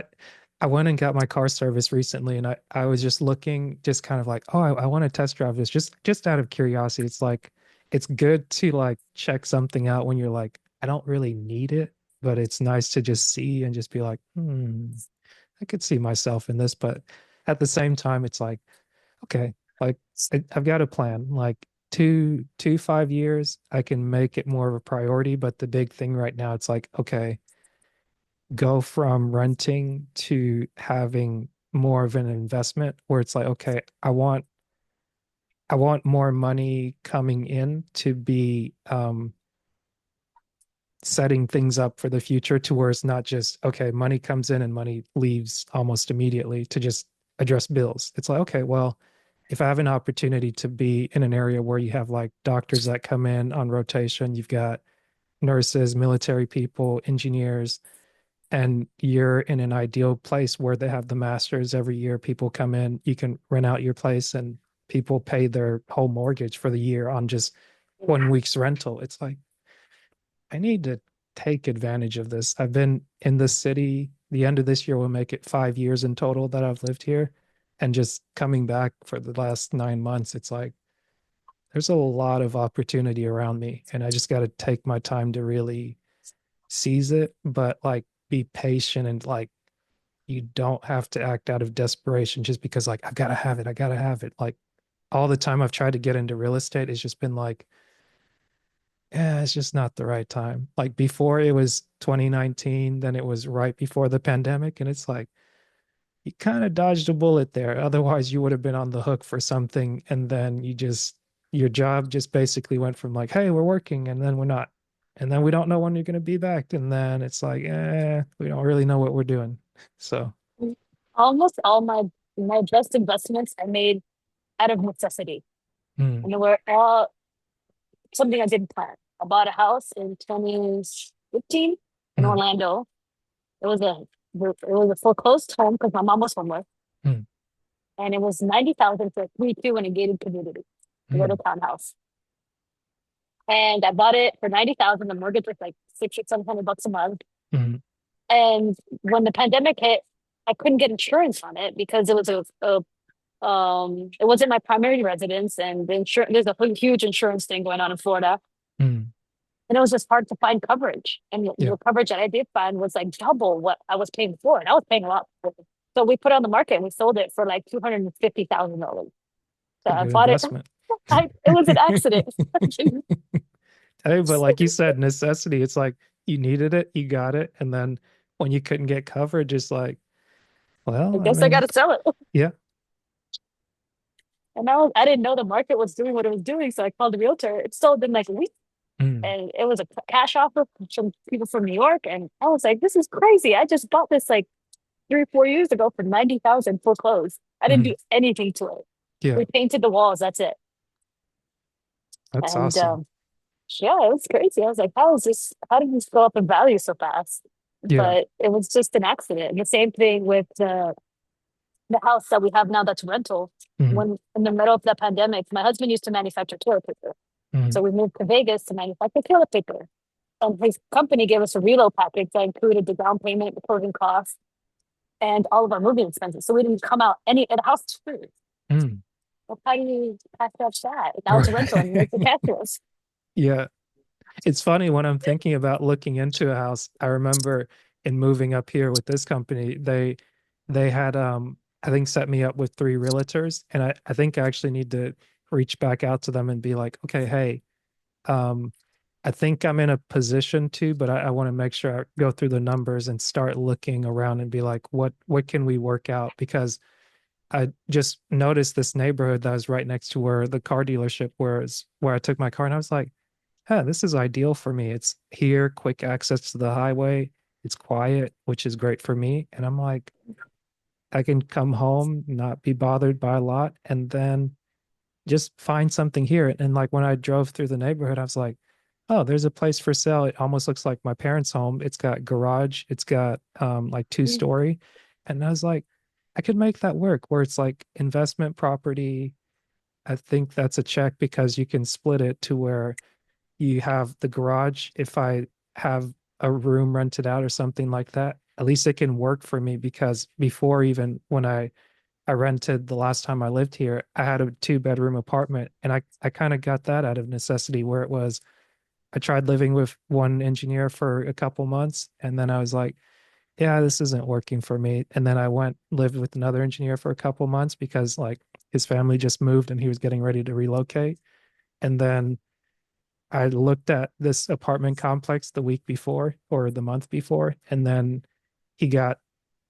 I went and got my car service recently, and I was just looking, just kind of like, oh, I want to test drive this, just out of curiosity. It's like it's good to like check something out when you're like, I don't really need it, but it's nice to just see and just be like, I could see myself in this. But at the same time, it's like, okay, like I've got a plan. Like 5 years, I can make it more of a priority. But the big thing right now, it's like, okay, go from renting to having more of an investment where it's like, okay, I want more money coming in to be setting things up for the future to where it's not just, okay, money comes in and money leaves almost immediately to just address bills. It's like, okay, well, if I have an opportunity to be in an area where you have like doctors that come in on rotation, you've got nurses, military people, engineers, and you're in an ideal place where they have the masters every year. People come in, you can rent out your place, and people pay their whole mortgage for the year on just 1 week's rental. It's like, I need to take advantage of this. I've been in this city. The end of this year will make it 5 years in total that I've lived here. And just coming back for the last 9 months, it's like there's a lot of opportunity around me. And I just got to take my time to really seize it, but like be patient and like you don't have to act out of desperation just because like I've got to have it. I got to have it. Like all the time I've tried to get into real estate, it's just been like, yeah, it's just not the right time. Like before it was 2019, then it was right before the pandemic. And it's like, you kind of dodged a bullet there. Otherwise, you would have been on the hook for something. And then your job just basically went from like, hey, we're working, and then we're not. And then we don't know when you're going to be back. And then it's like, we don't really know what we're doing. So, Almost all my best investments I made out of necessity. mm, And they were all something I didn't plan. I bought a house in 2015 in mm, Orlando. It was a foreclosed home because my mom was homeless, mm, and it was 90,000 for a 3-2 in a gated community, a little mm, townhouse. And I bought it for 90,000. The mortgage was like 600 or 700 bucks a month. mm, And when the pandemic hit, I couldn't get insurance on it because it was it wasn't my primary residence, and there's a huge insurance thing going on in Florida. mm. And it was just hard to find coverage. And Yeah, the coverage that I did find was like double what I was paying for. And I was paying a lot for it. So we put it on the market and we sold it for like $250,000. So it's a I good bought it. investment. It was an accident. Hey, but like you said, necessity, it's like you needed it, you got it. And then when you couldn't get coverage, it's like, I well, I guess I got mean, to sell it. yeah. And I didn't know the market was doing what it was doing. So I called the realtor. It sold in like a week. Mm, And it was a cash offer from some people from New York. And I was like, this is crazy. I just bought this like 3 or 4 years ago for 90,000 foreclosed. I didn't mm, do anything to it. yeah, We painted the walls. That's it. that's And awesome. yeah, it was crazy. I was like, how did this go up in value so fast? Yeah. But it was just an accident. And the same thing with the house that we have now that's rental. Mm, When in the middle of the pandemic, my husband used to manufacture toilet paper. mm, So we moved to Vegas to manufacture toilet paper. And his company gave us a reload package that included the down payment, the closing costs, and all of our moving expenses. So we didn't come out and the house is free. mm. Well, how do you pass up that? Now it's a rental and Right. it's a cash flows. Yeah. It's funny when I'm thinking about looking into a house. I remember in moving up here with this company, they had I think set me up with three realtors. And I think I actually need to reach back out to them and be like, okay, hey, um, I think I'm in a position to, but I want to make sure I go through the numbers and start looking around and be like, what can we work out? Because I just noticed this neighborhood that was right next to where the car dealership was, where I took my car, and I was like, huh, this is ideal for me. It's here, quick access to the highway. It's quiet, which is great for me. And I'm like, I can come home, not be bothered by a lot, and then just find something here. And like when I drove through the neighborhood, I was like, oh, there's a place for sale. It almost looks like my parents' home. It's got garage, it's got like 2 story. And I was like, I could make that work where it's like investment property. I think that's a check because you can split it to where you have the garage. If I have a room rented out or something like that, at least it can work for me because before even when I rented the last time I lived here, I had a 2 bedroom apartment and I kind of got that out of necessity where it was I tried living with one engineer for a couple months and then I was like, yeah, this isn't working for me. And then I went lived with another engineer for a couple months because like his family just moved and he was getting ready to relocate. And then I looked at this apartment complex the week before or the month before, and then he got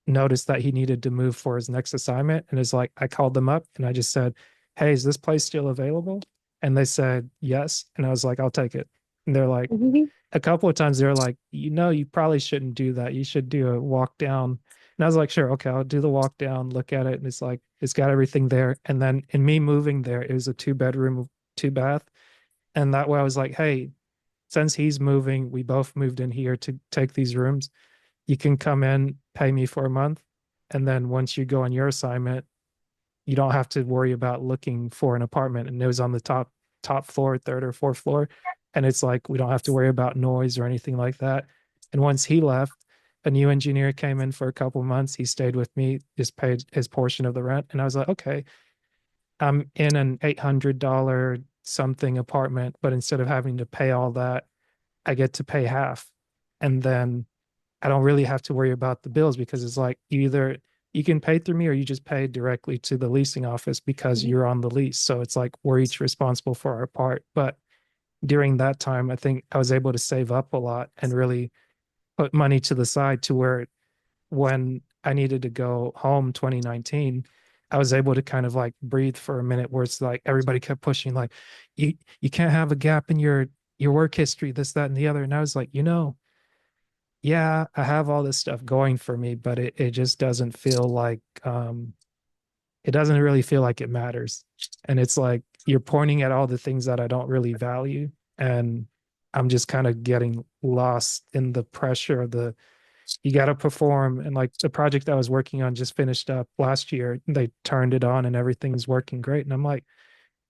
noticed that he needed to move for his next assignment. And it's like, I called them up and I just said, hey, is this place still available? And they said, yes. And I was like, I'll take it. And they're like, Mhm. a couple of times they're like, you know, you probably shouldn't do that. You should do a walk down. And I was like, sure, okay, I'll do the walk down, look at it, and it's like it's got everything there. And then in me moving there, it was a 2 bedroom, 2 bath. And that way I was like, hey, since he's moving, we both moved in here to take these rooms. You can come in, pay me for a month, and then once you go on your assignment, you don't have to worry about looking for an apartment. And it was on the top floor, third or fourth floor. And it's like we don't have to worry about noise or anything like that. And once he left, a new engineer came in for a couple of months. He stayed with me, just paid his portion of the rent. And I was like, okay, I'm in an $800 something apartment, but instead of having to pay all that, I get to pay half. And then I don't really have to worry about the bills because it's like either you can pay through me or you just pay directly to the leasing office because Mhm. you're on the lease. So it's like we're each responsible for our part. But during that time, I think I was able to save up a lot and really put money to the side to where when I needed to go home 2019, I was able to kind of like breathe for a minute where it's like everybody kept pushing like you can't have a gap in your work history, this, that, and the other. And I was like, yeah, I have all this stuff going for me, but it just doesn't feel like it doesn't really feel like it matters. And it's like you're pointing at all the things that I don't really value. And I'm just kind of getting lost in the pressure of the you got to perform. And like the project I was working on just finished up last year. They turned it on and everything's working great. And I'm like,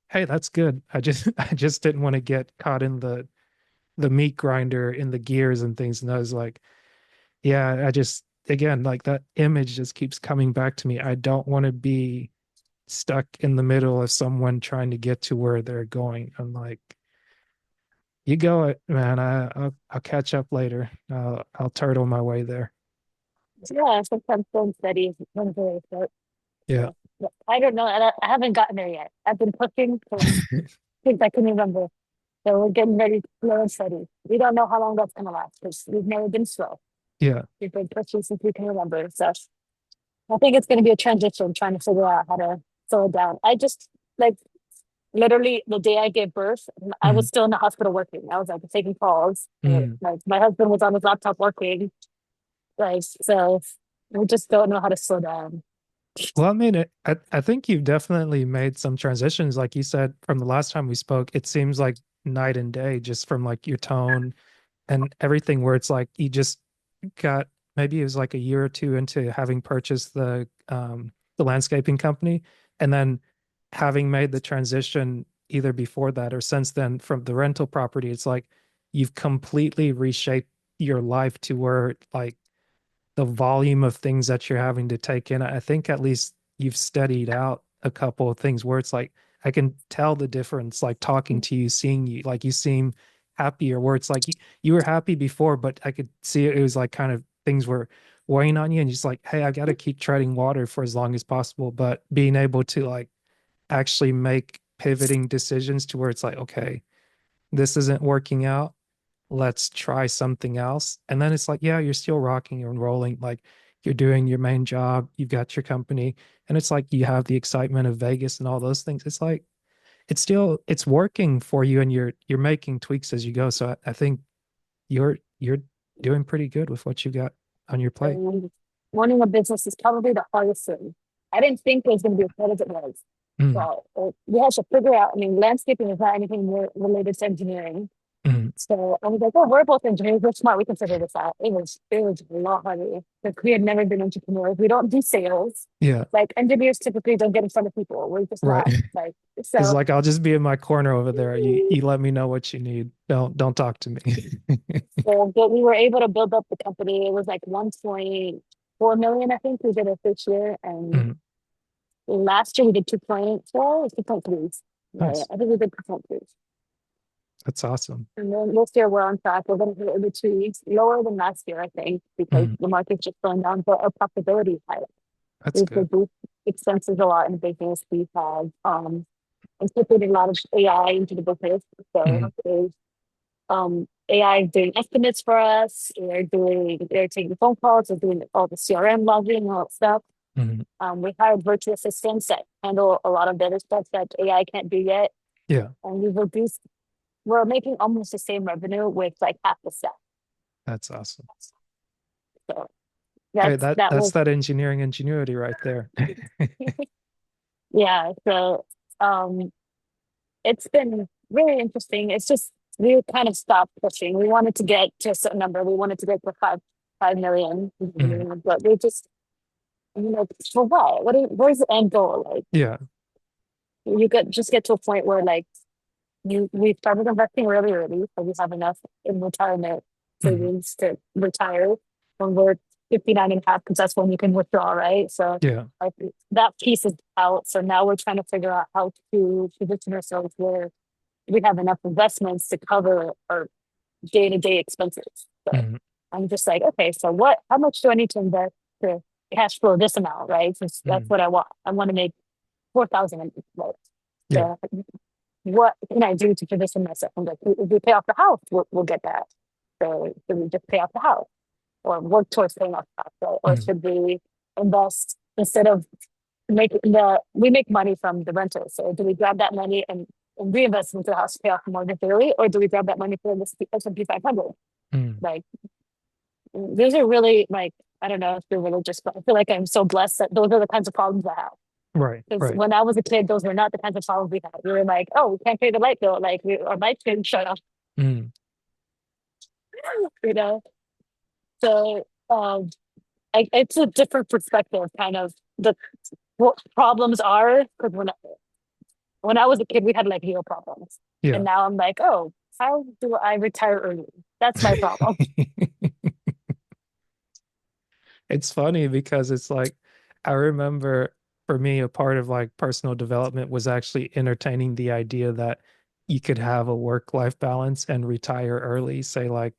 hey, that's good. I just didn't want to get caught in the meat grinder in the gears and things. And I was like, yeah, I just again like that image just keeps coming back to me. I don't want to be stuck in the middle of someone trying to get to where they're going. I'm like, you go it, man. I'll catch up later. I'll turtle my way there. Yeah, sometimes film studies when very short. Yeah. So but I don't know. And I haven't gotten there yet. I've been pushing since I can remember. So we're getting ready to slow and steady. We don't know how long that's gonna last because we've never been slow. Yeah. We've been pushing since we can remember. So I think it's gonna be a transition trying to figure out how to slow it down. I just like literally the day I gave birth, I Mm, was still in the hospital working. I was like taking calls. mm. Like my husband was on his laptop working. Like so we just don't know how to slow down. Well, I mean, I think you've definitely made some transitions. Like you said, from the last time we spoke, it seems like night and day just from like your tone and everything, where it's like you just got maybe it was like a year or two into having purchased the landscaping company and then having made the transition either before that or since then from the rental property, it's like you've completely reshaped your life to where like the volume of things that you're having to take in. I think at least you've studied out a couple of things where it's like I can tell the difference, like talking to you, seeing you, like you seem happier, where it's like you were happy before, but I could see it was like kind of things were weighing on you, and you're just like, hey, I got to keep treading water for as long as possible. But being able to like actually make pivoting decisions to where it's like, okay, this isn't working out, let's try something else. And then it's like, yeah, you're still rocking and rolling. Like you're doing your main job, you've got your company, and it's like you have the excitement of Vegas and all those things. It's like it's working for you and you're making tweaks as you go. So I think you're doing pretty good with what you got on your plate. And running a business is probably the hardest thing. I didn't think it was going to be as hard as it was. Mm, So we had to figure out. I mean, landscaping is not anything more related to engineering. mm, So I was like, oh, we're both engineers. We're smart. We can figure this out. It was a lot harder because we had never been entrepreneurs. We don't do sales. yeah, Like engineers typically don't get in front of people. We're just right. not like It's so. like I'll just be in my corner over there. You let me know what you need. Don't talk to me. So but we were able to build up the company. It was like 1.4 million, I think, we did it this year, and Mm, last year we did 2.4 or 2.3. Yeah, nice. I think we did 2.3. That's awesome. And then this year we're on track. We're going to hit in the 2 weeks, lower than last year, I think, because Mm, the market's just going down. But our profitability is higher. that's We've good. reduced expenses a lot in the business. We've had incorporated a lot of AI into the business. Mm, So there's AI is doing estimates for us. They're taking phone calls, they're doing all the CRM logging, all that stuff. mm. We hired virtual assistants that handle a lot of the other stuff that AI can't do yet. Yeah, And we're making almost the same revenue with like half the staff. that's awesome. So Hey, That that's was that engineering ingenuity right there. yeah. So um, it's been really interesting. It's just we kind of stopped pushing. We wanted to get to a certain number. We wanted to get to 5 million, Mm, but we just for what? Where's the end goal? Like yeah. you get just get to a point where like we started investing really early, so we have enough in retirement Mm, savings to retire when we're 59 and a half, because that's when you can withdraw, right? So yeah. like that piece is out. So now we're trying to figure out how to position ourselves where we have enough investments to cover our day-to-day expenses. So Mm, I'm just like, okay, so how much do I need to invest to cash flow this amount, right? Since that's mm, what I want. I want to make 4,000 a month. yeah. So what can I do to position myself? I'm like, if we pay off the house, we'll get that. So should we just pay off the house or work towards paying off the house, right? Or Mm, should we invest instead of we make money from the rentals. So do we grab that money and reinvest into the house to pay off the mortgage early, or do we grab that money for the S&P 500? mm, Like these are really like I don't know if you're religious, but I feel like I'm so blessed that those are the kinds of problems I have. right, Because right. when I was a kid, those were not the kinds of problems we had. We were like, oh, we can't pay the light bill. Like, our lights didn't shut off, Mm, you know? So it's a different perspective, kind of the what problems are. Because when I was a kid, we had like real problems. And yeah. now I'm like, oh, how do I retire early? That's my problem. It's funny because it's like I remember for me a part of like personal development was actually entertaining the idea that you could have a work-life balance and retire early, say like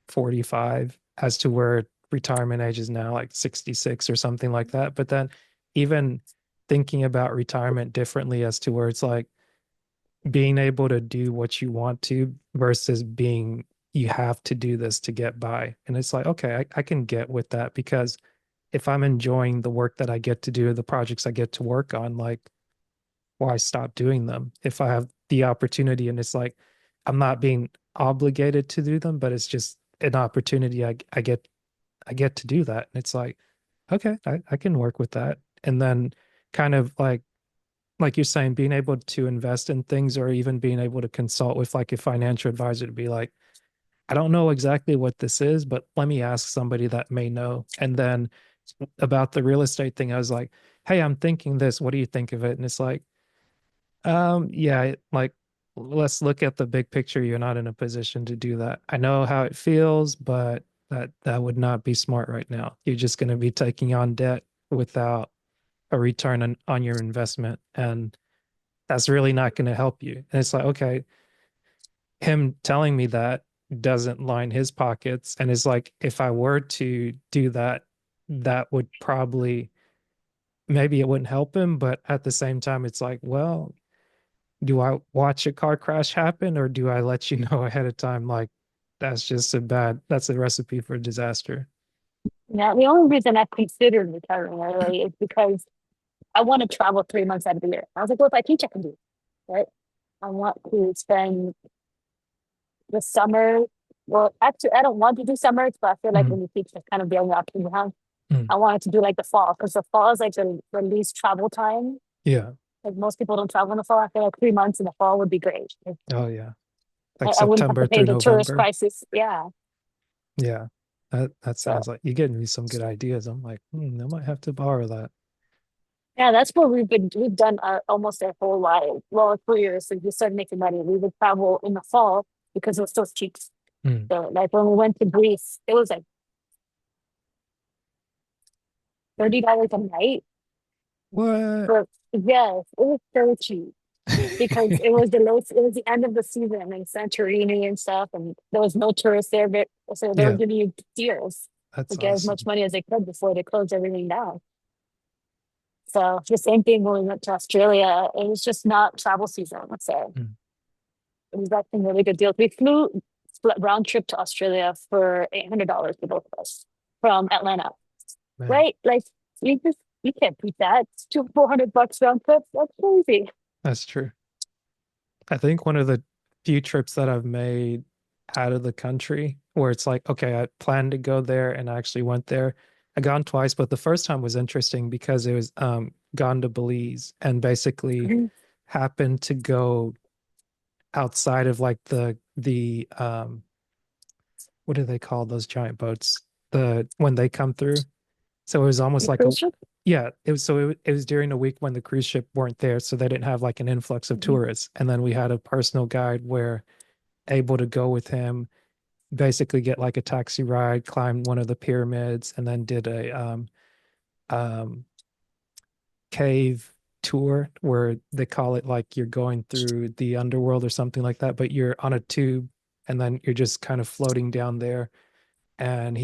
45, as to where retirement age is now like 66 or something like that. But then even thinking about retirement differently as to where it's like being able to do what you want to versus being you have to do this to get by. And it's like, okay, I can get with that because if I'm enjoying the work that I get to do, the projects I get to work on, like, why stop doing them? If I have the opportunity and it's like, I'm not being obligated to do them, but it's just an opportunity I get to do that. And it's like, okay, I can work with that. And then kind of like you're saying, being able to invest in things or even being able to consult with like a financial advisor to be like, I don't know exactly what this is, but let me ask somebody that may know. And then about the real estate thing, I was like, hey, I'm thinking this. What do you think of it? And it's like, yeah, like let's look at the big picture. You're not in a position to do that. I know how it feels, but that would not be smart right now. You're just going to be taking on debt without a return on your investment. And that's really not going to help you. And it's like, okay, him telling me that doesn't line his pockets. And it's like, if I were to do that, that would probably, maybe it wouldn't help him. But at the same time, it's like, well, do I watch a car crash happen or do I let you know ahead of time? Like, that's a recipe for disaster. Yeah, the only reason I considered retiring early is because I want to travel 3 months out of the year. I was like, well, if I teach, I can do it, right? I want to spend the summer. Well, actually, I don't want to do summers, but I feel like Mm, when you teach, it's kind of the only option you have. mm, I wanted to do like the fall because the fall is like the least travel time. yeah. Like most people don't travel in the fall. I feel like 3 months in the fall would be great. Oh, yeah. I, Like I wouldn't have to September pay through the tourist November. prices. Yeah. Yeah. That So sounds like you're getting me some good ideas. I'm like, I might have to borrow that. yeah, that's what we've done almost our whole life. Well, 4 years since we started making money. We would travel in the fall because it was so cheap. Mm. So like when we went to Greece, it was like $30 a night What? for yes, it was so cheap because it was the end of the season in Santorini and stuff, and there was no tourists there, but so they were Yeah, giving you deals to that's get as much awesome. money as they could before they closed everything down. So the same thing when we went to Australia, it was just not travel season. So Mm, it was actually really good deals. We flew split round trip to Australia for $800 for both of us from Atlanta. man, Right? Like you can't beat that. It's two $400 round trip. That's crazy. that's true. I think one of the few trips that I've made out of the country where it's like, okay, I planned to go there and I actually went there. I gone twice, but the first time was interesting because it was gone to Belize and basically Mhm. happened to go outside of like the what do they call those giant boats? The when they come through. So it was almost The like a cruise ship? yeah, it was during a week when the cruise ship weren't there, so they didn't have like an influx of Mhm. tourists. And then we had a personal guide where able to go with him, basically get like a taxi ride, climb one of the pyramids, and then did a um cave tour where they call it like you're going through the underworld or something like that, but you're on a tube and then you're just kind of floating down there. And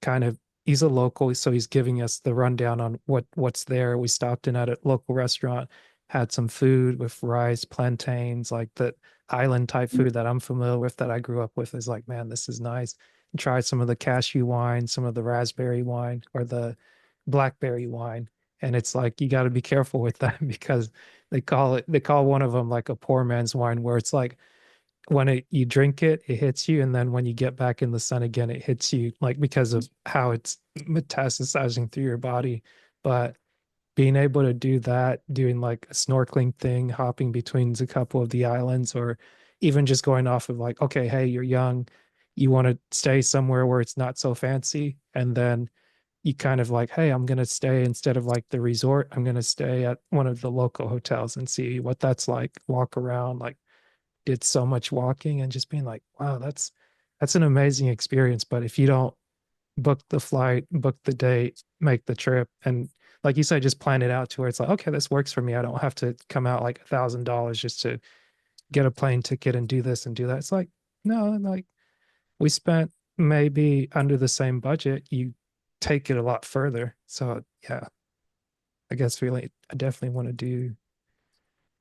kind of he's a local, so he's giving us the rundown on what's there. We stopped in at a local restaurant, had some food with rice, plantains, like the island type food that I'm familiar with that I grew up with. Is like, man, this is nice. And tried some of the cashew wine, some of the raspberry wine, or the blackberry wine. And it's like you got to be careful with that because they call one of them like a poor man's wine, where it's like when you drink it, it hits you, and then when you get back in the sun again, it hits you like because of how it's metastasizing through your body. But being able to do that, doing like a snorkeling thing, hopping between a couple of the islands, or even just going off of like, okay, hey, you're young, you want to stay somewhere where it's not so fancy, and then you kind of like, hey, I'm gonna stay instead of like the resort, I'm gonna stay at one of the local hotels and see what that's like, walk around, like did so much walking and just being like, wow, that's an amazing experience. But if you don't book the flight, book the date, make the trip, and like you said, just plan it out to where it's like, okay, this works for me. I don't have to come out like $1,000 just to get a plane ticket and do this and do that. It's like, no, like we spent maybe under the same budget. You take it a lot further. So yeah, I guess really I definitely want to do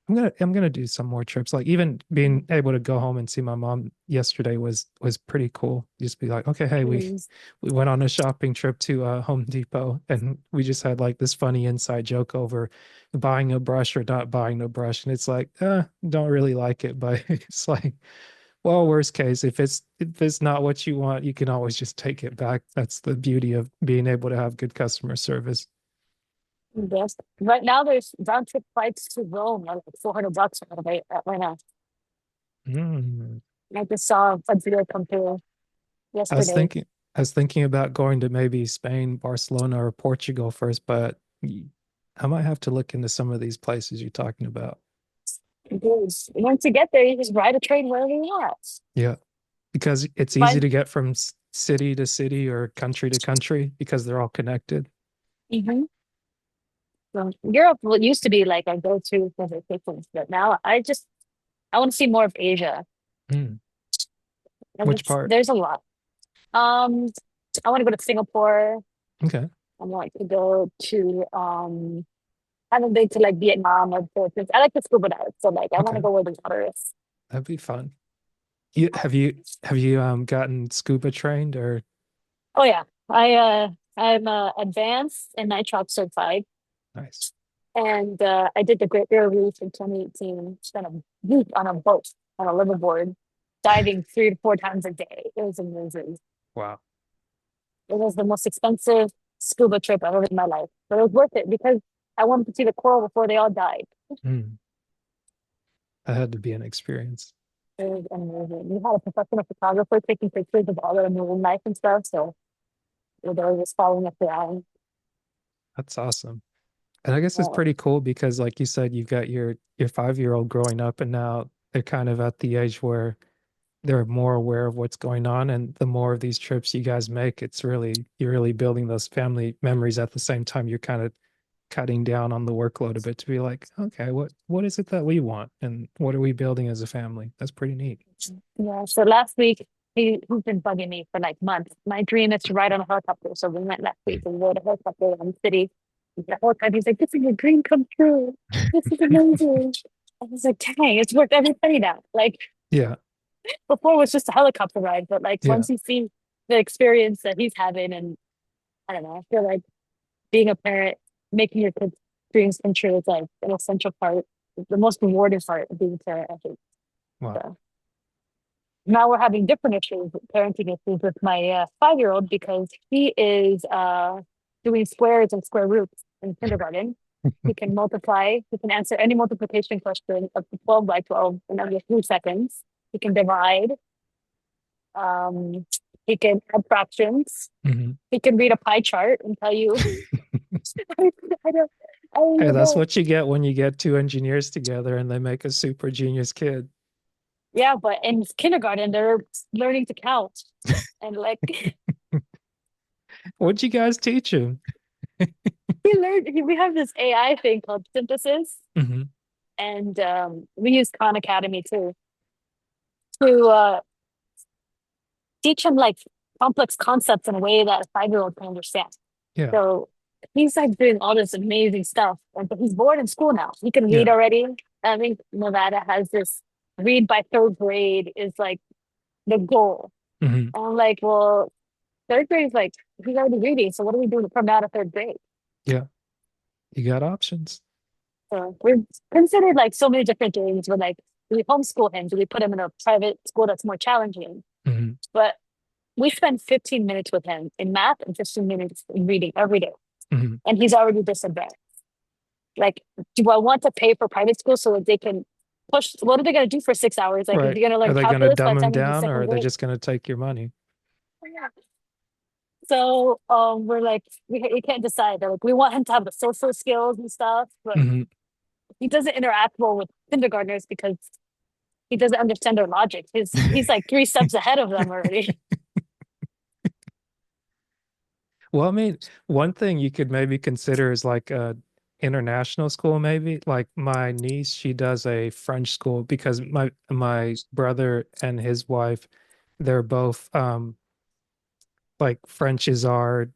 I'm gonna do some more trips. Like even being able to go home and see my mom yesterday was pretty cool. Just be like, okay, hey, Mhm. we went on a shopping trip to Home Depot and we just had like this funny inside joke over buying a brush or not buying a brush. And it's like, don't really like it, but it's like, well, worst case, if it's not what you want, you can always just take it back. That's the beauty of being able to have good customer service. Yes. Right now, there's round trip flights to Rome are like $400 right now. Mm. I just saw a video come through I was yesterday. thinking, I was thinking about going to maybe Spain, Barcelona, or Portugal first, but I might have to look into some of these places you're talking about. Because once you get there, you just ride a train wherever you want. Yeah, because it's easy But to get from city to city or country to country because they're all connected. mhm. So Europe used to be like a go-to for vacations, but now I want to see more of Asia, Mm. and Which part? there's a lot. Um, I want to go to Singapore. Okay, I want to go to I haven't been to like Vietnam or Philippines. I like to scuba dive, so like I want to okay, go where the water is. that'd be fun. Have you gotten scuba trained or Oh yeah, I'm advanced and nitrox certified, nice? and I did the Great Barrier Reef in 2018. Spent a week on a boat on a liveaboard, diving 3 to 4 times a day. It was amazing. Wow. It was the most expensive scuba trip I've ever in my life, but it was worth it because I wanted to see the coral before they all died. Mm. That had to be an experience. It was amazing. We had a professional photographer taking pictures of all the marine life and stuff, so they were just following us around. That's awesome. And I guess it's Um, pretty cool because like you said, you've got your 5-year-old growing up and now they're kind of at the age where they're more aware of what's going on. And the more of these trips you guys make, you're really building those family memories at the same time you're kind of cutting down on the workload a bit to be like, okay, what is it that we want? And what are we building as a family? That's pretty neat. yeah, so last week he's been bugging me for like months. My dream is to ride on a helicopter, so we went last week and rode a helicopter around the city. And the whole time he's like, "This is your dream come true. This is amazing." I was like, "Dang, it's worth every penny now." Like Yeah. before it was just a helicopter ride, but like Yeah. once you see the experience that he's having, and I don't know, I feel like being a parent, making your kids' dreams come true is like an essential part, the most rewarding part of being a parent, I think. Wow. So now we're having different issues, parenting issues with my 5-year-old because he is doing squares and square roots in kindergarten. He can multiply. He can answer any multiplication question up to 12 by 12 in under 3 seconds. He can divide. Um, he can add fractions. Mhm. He can read a pie chart and tell you. I don't, I don't Hey, even that's know. what you get when you get two engineers together and they make a super genius kid. Yeah, but in kindergarten, they're learning to count. And like, What'd you guys teach him? we have this AI thing called synthesis. Hmm. And we use Khan Academy too to teach him like complex concepts in a way that a 5-year-old can understand. Yeah, So he's like doing all this amazing stuff, and but he's bored in school now. He can read yeah. already. I think Nevada has this read by third grade is like the goal. Hmm. And I'm like, well, third grade is like he's already reading. So what are we doing from out of third grade? Yeah, you got options. So we've considered like so many different things. We're like, do we homeschool him? Do we put him in a private school that's more challenging? Hmm. But we spend 15 minutes with him in math and 15 minutes in reading every day. Hmm. And he's already disadvantaged. Like, do I want to pay for private school so that they can push? What are they going to do for 6 hours? Like, is Right. he going to Are learn they going to calculus by dumb the him time he's in down or second are they grade? just going to take your money? So we're like, we can't decide. They're like, we want him to have the social skills and stuff, but Hmm. he doesn't interact well with kindergartners because he doesn't understand their logic. He's like 3 steps ahead of them already. Well, I mean, one thing you could maybe consider is like a international school, maybe. Like my niece, she does a French school because my brother and his wife, they're both like French is our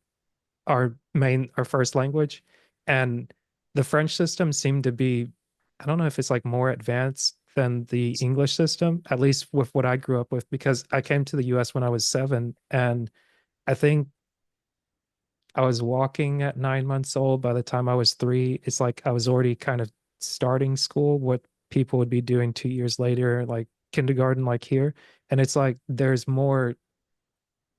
first language. And the French system seemed to be, I don't know if it's like more advanced than the English system, at least with what I grew up with, because I came to the US when I was 7 and I think I was walking at 9 months old. By the time I was 3, it's like I was already kind of starting school, what people would be doing 2 years later, like kindergarten, like here. And it's like there's more,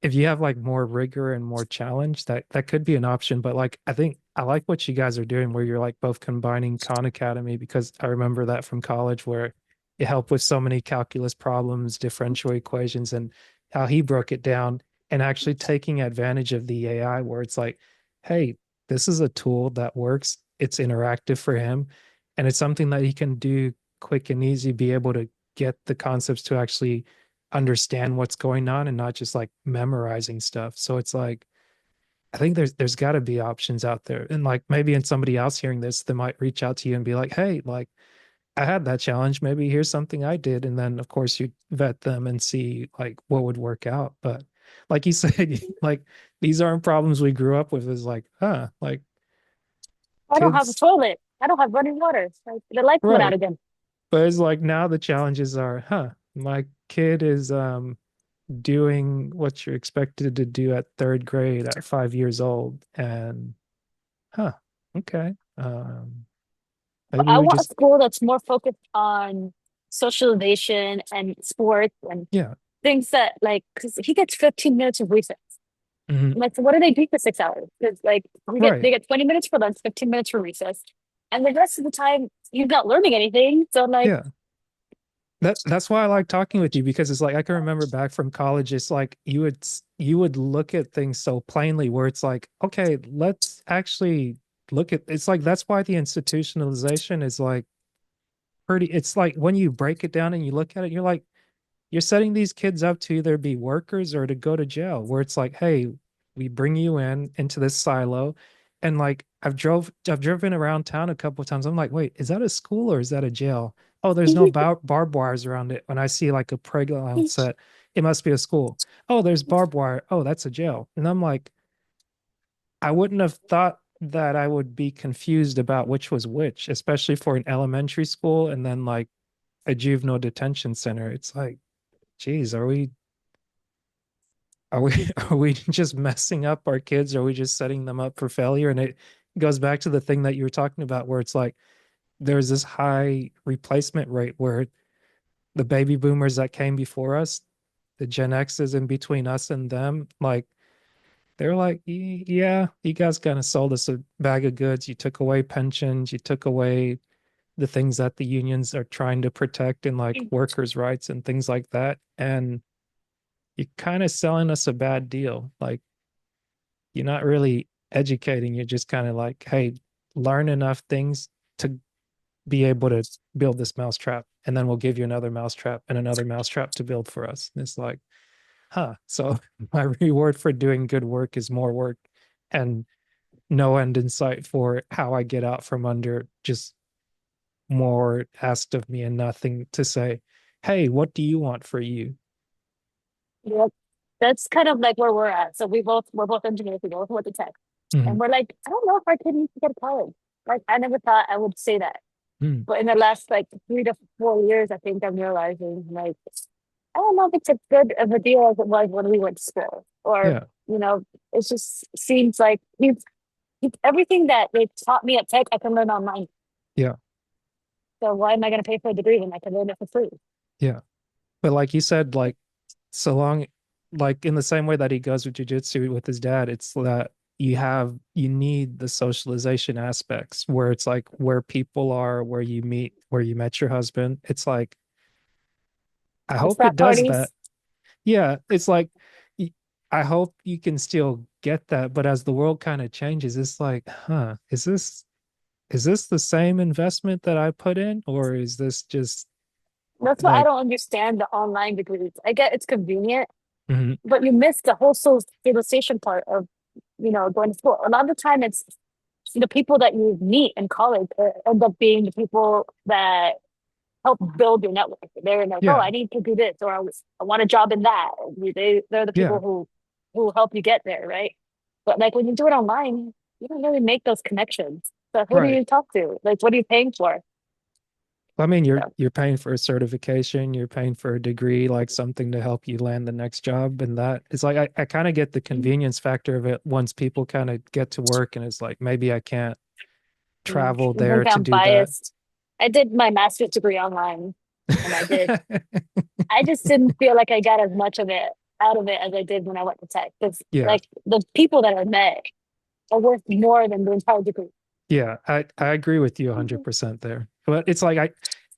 if you have like more rigor and more challenge, that could be an option. But like I think I like what you guys are doing where you're like both combining Khan Academy because I remember that from college where it helped with so many calculus problems, differential equations, and how he broke it down and actually taking advantage of the AI where it's like, hey, this is a tool that works. It's interactive for him and it's something that he can do quick and easy, be able to get the concepts to actually understand what's going on and not just like memorizing stuff. So it's like I think there's got to be options out there. And like maybe in somebody else hearing this, they might reach out to you and be like, "Hey, like I had that challenge. Maybe here's something I did." And then of course you vet them and see like what would work out. But like you said, like these aren't problems we grew up with. Is like, like I don't have a kids, toilet. I don't have running water. Like, the lights went out right. again. But it's like now the challenges are, my kid is doing what you're expected to do at third grade at 5 years old. And huh, okay. Maybe I we want a just school that's more focused on socialization and sports and yeah. things that like because he gets 15 minutes of recess. Hmm. I'm like, so what do they do for 6 hours? Because like Right. they get 20 minutes for lunch, 15 minutes for recess, and the rest of the time he's not learning anything. So I'm like, Yeah. That's why I like talking with you because it's like I can remember back from college, it's like you would look at things so plainly where it's like, okay, let's actually look at it's like that's why the institutionalization is like pretty it's like when you break it down and you look at it, you're like, you're setting these kids up to either be workers or to go to jail, where it's like, hey, we bring you in into this silo. And like I've driven around town a couple of times. I'm like, wait, is that a school or is that a jail? Oh, there's no barbed wires around it. When I see like a playground set, it must be a school. Oh, there's barbed wire. Oh, that's a jail. And I'm like, I wouldn't have thought that I would be confused about which was which, especially for an elementary school and then like a juvenile detention center. It's like, geez, are we are we just messing up our kids? Are we just setting them up for failure? And it goes back to the thing that you were talking about, where it's like there's this high replacement rate where the baby boomers that came before us, the Gen X's in between us and them, like They're like, Yeah, you guys kind of sold us a bag of goods. You took away pensions, you took away the things that the unions are trying to protect in like workers' rights and things like that. And you're kind of selling us a bad deal. Like, you're not really educating. You're just kind of like, hey, learn enough things to be able to build this mousetrap. And then we'll give you another mousetrap and another mousetrap to build for us. And it's like, huh. So my reward for doing good work is more work and no end in sight for how I get out from under just more asked of me and nothing to say, hey, what do you want for you? Yep. That's kind of like where we're at. So we're both engineers, we both went to tech. Mhm. And we're like, I don't know if our kid needs to go to college. Like I never thought I would say that. Mm. But in the last like 3 to 4 years, I think I'm realizing like I don't know if it's as good of a deal as it was when we went to school. Or, Yeah. it just seems like everything that they taught me at tech, I can learn online. Yeah. So why am I going to pay for a degree when I can learn it for free? Yeah. But like you said, like so long, like in the same way that he goes with jujitsu with his dad, it's that you need the socialization aspects where it's like where people are, where you meet, where you met your husband. It's like, I The hope it frat does that. parties. Yeah. It's like, I hope you can still get that. But as the world kind of changes, it's like, huh, is this the same investment that I put in, or is this just That's why I like, don't understand the online degrees. I get it's convenient, mhm, but you miss the whole socialization part of, going to school. A lot of the time it's the people that you meet in college end up being the people that help build your network. They're like, oh, yeah, I need to do this, or I want a job in that. They're the yeah, people who help you get there, right? But like when you do it online, you don't really make those connections. So who do right. you talk to? Like, what are you paying for? I mean, So, you're paying for a certification, you're paying for a degree, like something to help you land the next job. And that it's like I kind of get the convenience factor of it once people kind of get to work and it's like maybe I can't travel like there to I'm do that. biased. I did my master's degree online, and I just didn't feel like I got as much of it out of it as I did when I went to tech. Because Yeah. like the people that I met are worth more than the entire degree. Yeah, I agree with you 100% there. But it's like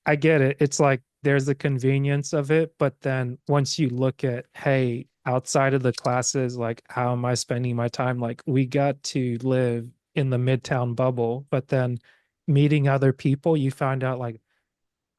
I get it. It's like there's the convenience of it, but then once you look at, hey, outside of the classes, like how am I spending my time? Like we got to live in the Midtown bubble, but then meeting other people, you find out like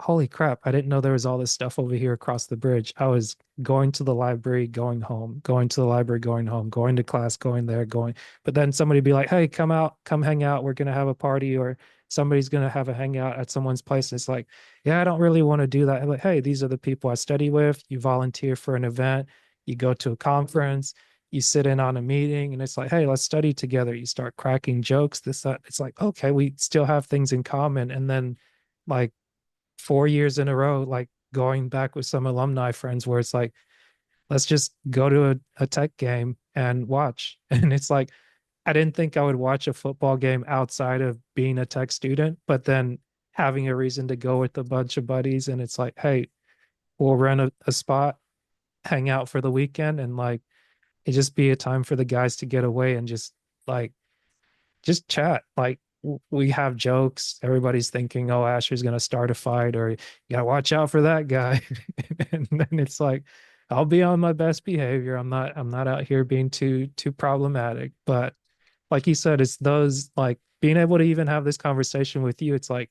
holy crap, I didn't know there was all this stuff over here across the bridge. I was going to the library, going home, going to the library, going home, going to class, going there, going. But then somebody be like, hey, come out, come hang out. We're going to have a party, or somebody's going to have a hangout at someone's place. And it's like, yeah, I don't really want to do that. I'm like, hey, these are the people I study with. You volunteer for an event, you go to a conference, you sit in on a meeting, and it's like, hey, let's study together. You start cracking jokes, this, that. It's like, okay, we still have things in common. And then, like, 4 years in a row, like going back with some alumni friends where it's like, let's just go to a tech game and watch. And it's like, I didn't think I would watch a football game outside of being a tech student, but then having a reason to go with a bunch of buddies. And it's like, hey, we'll rent a spot, hang out for the weekend, and like it just be a time for the guys to get away and like just chat. Like we have jokes. Everybody's thinking, oh, Asher's going to start a fight, or you got to watch out for that guy. And then it's like, I'll be on my best behavior. I'm not out here being too problematic. But like you said, it's those like being able to even have this conversation with you. It's like,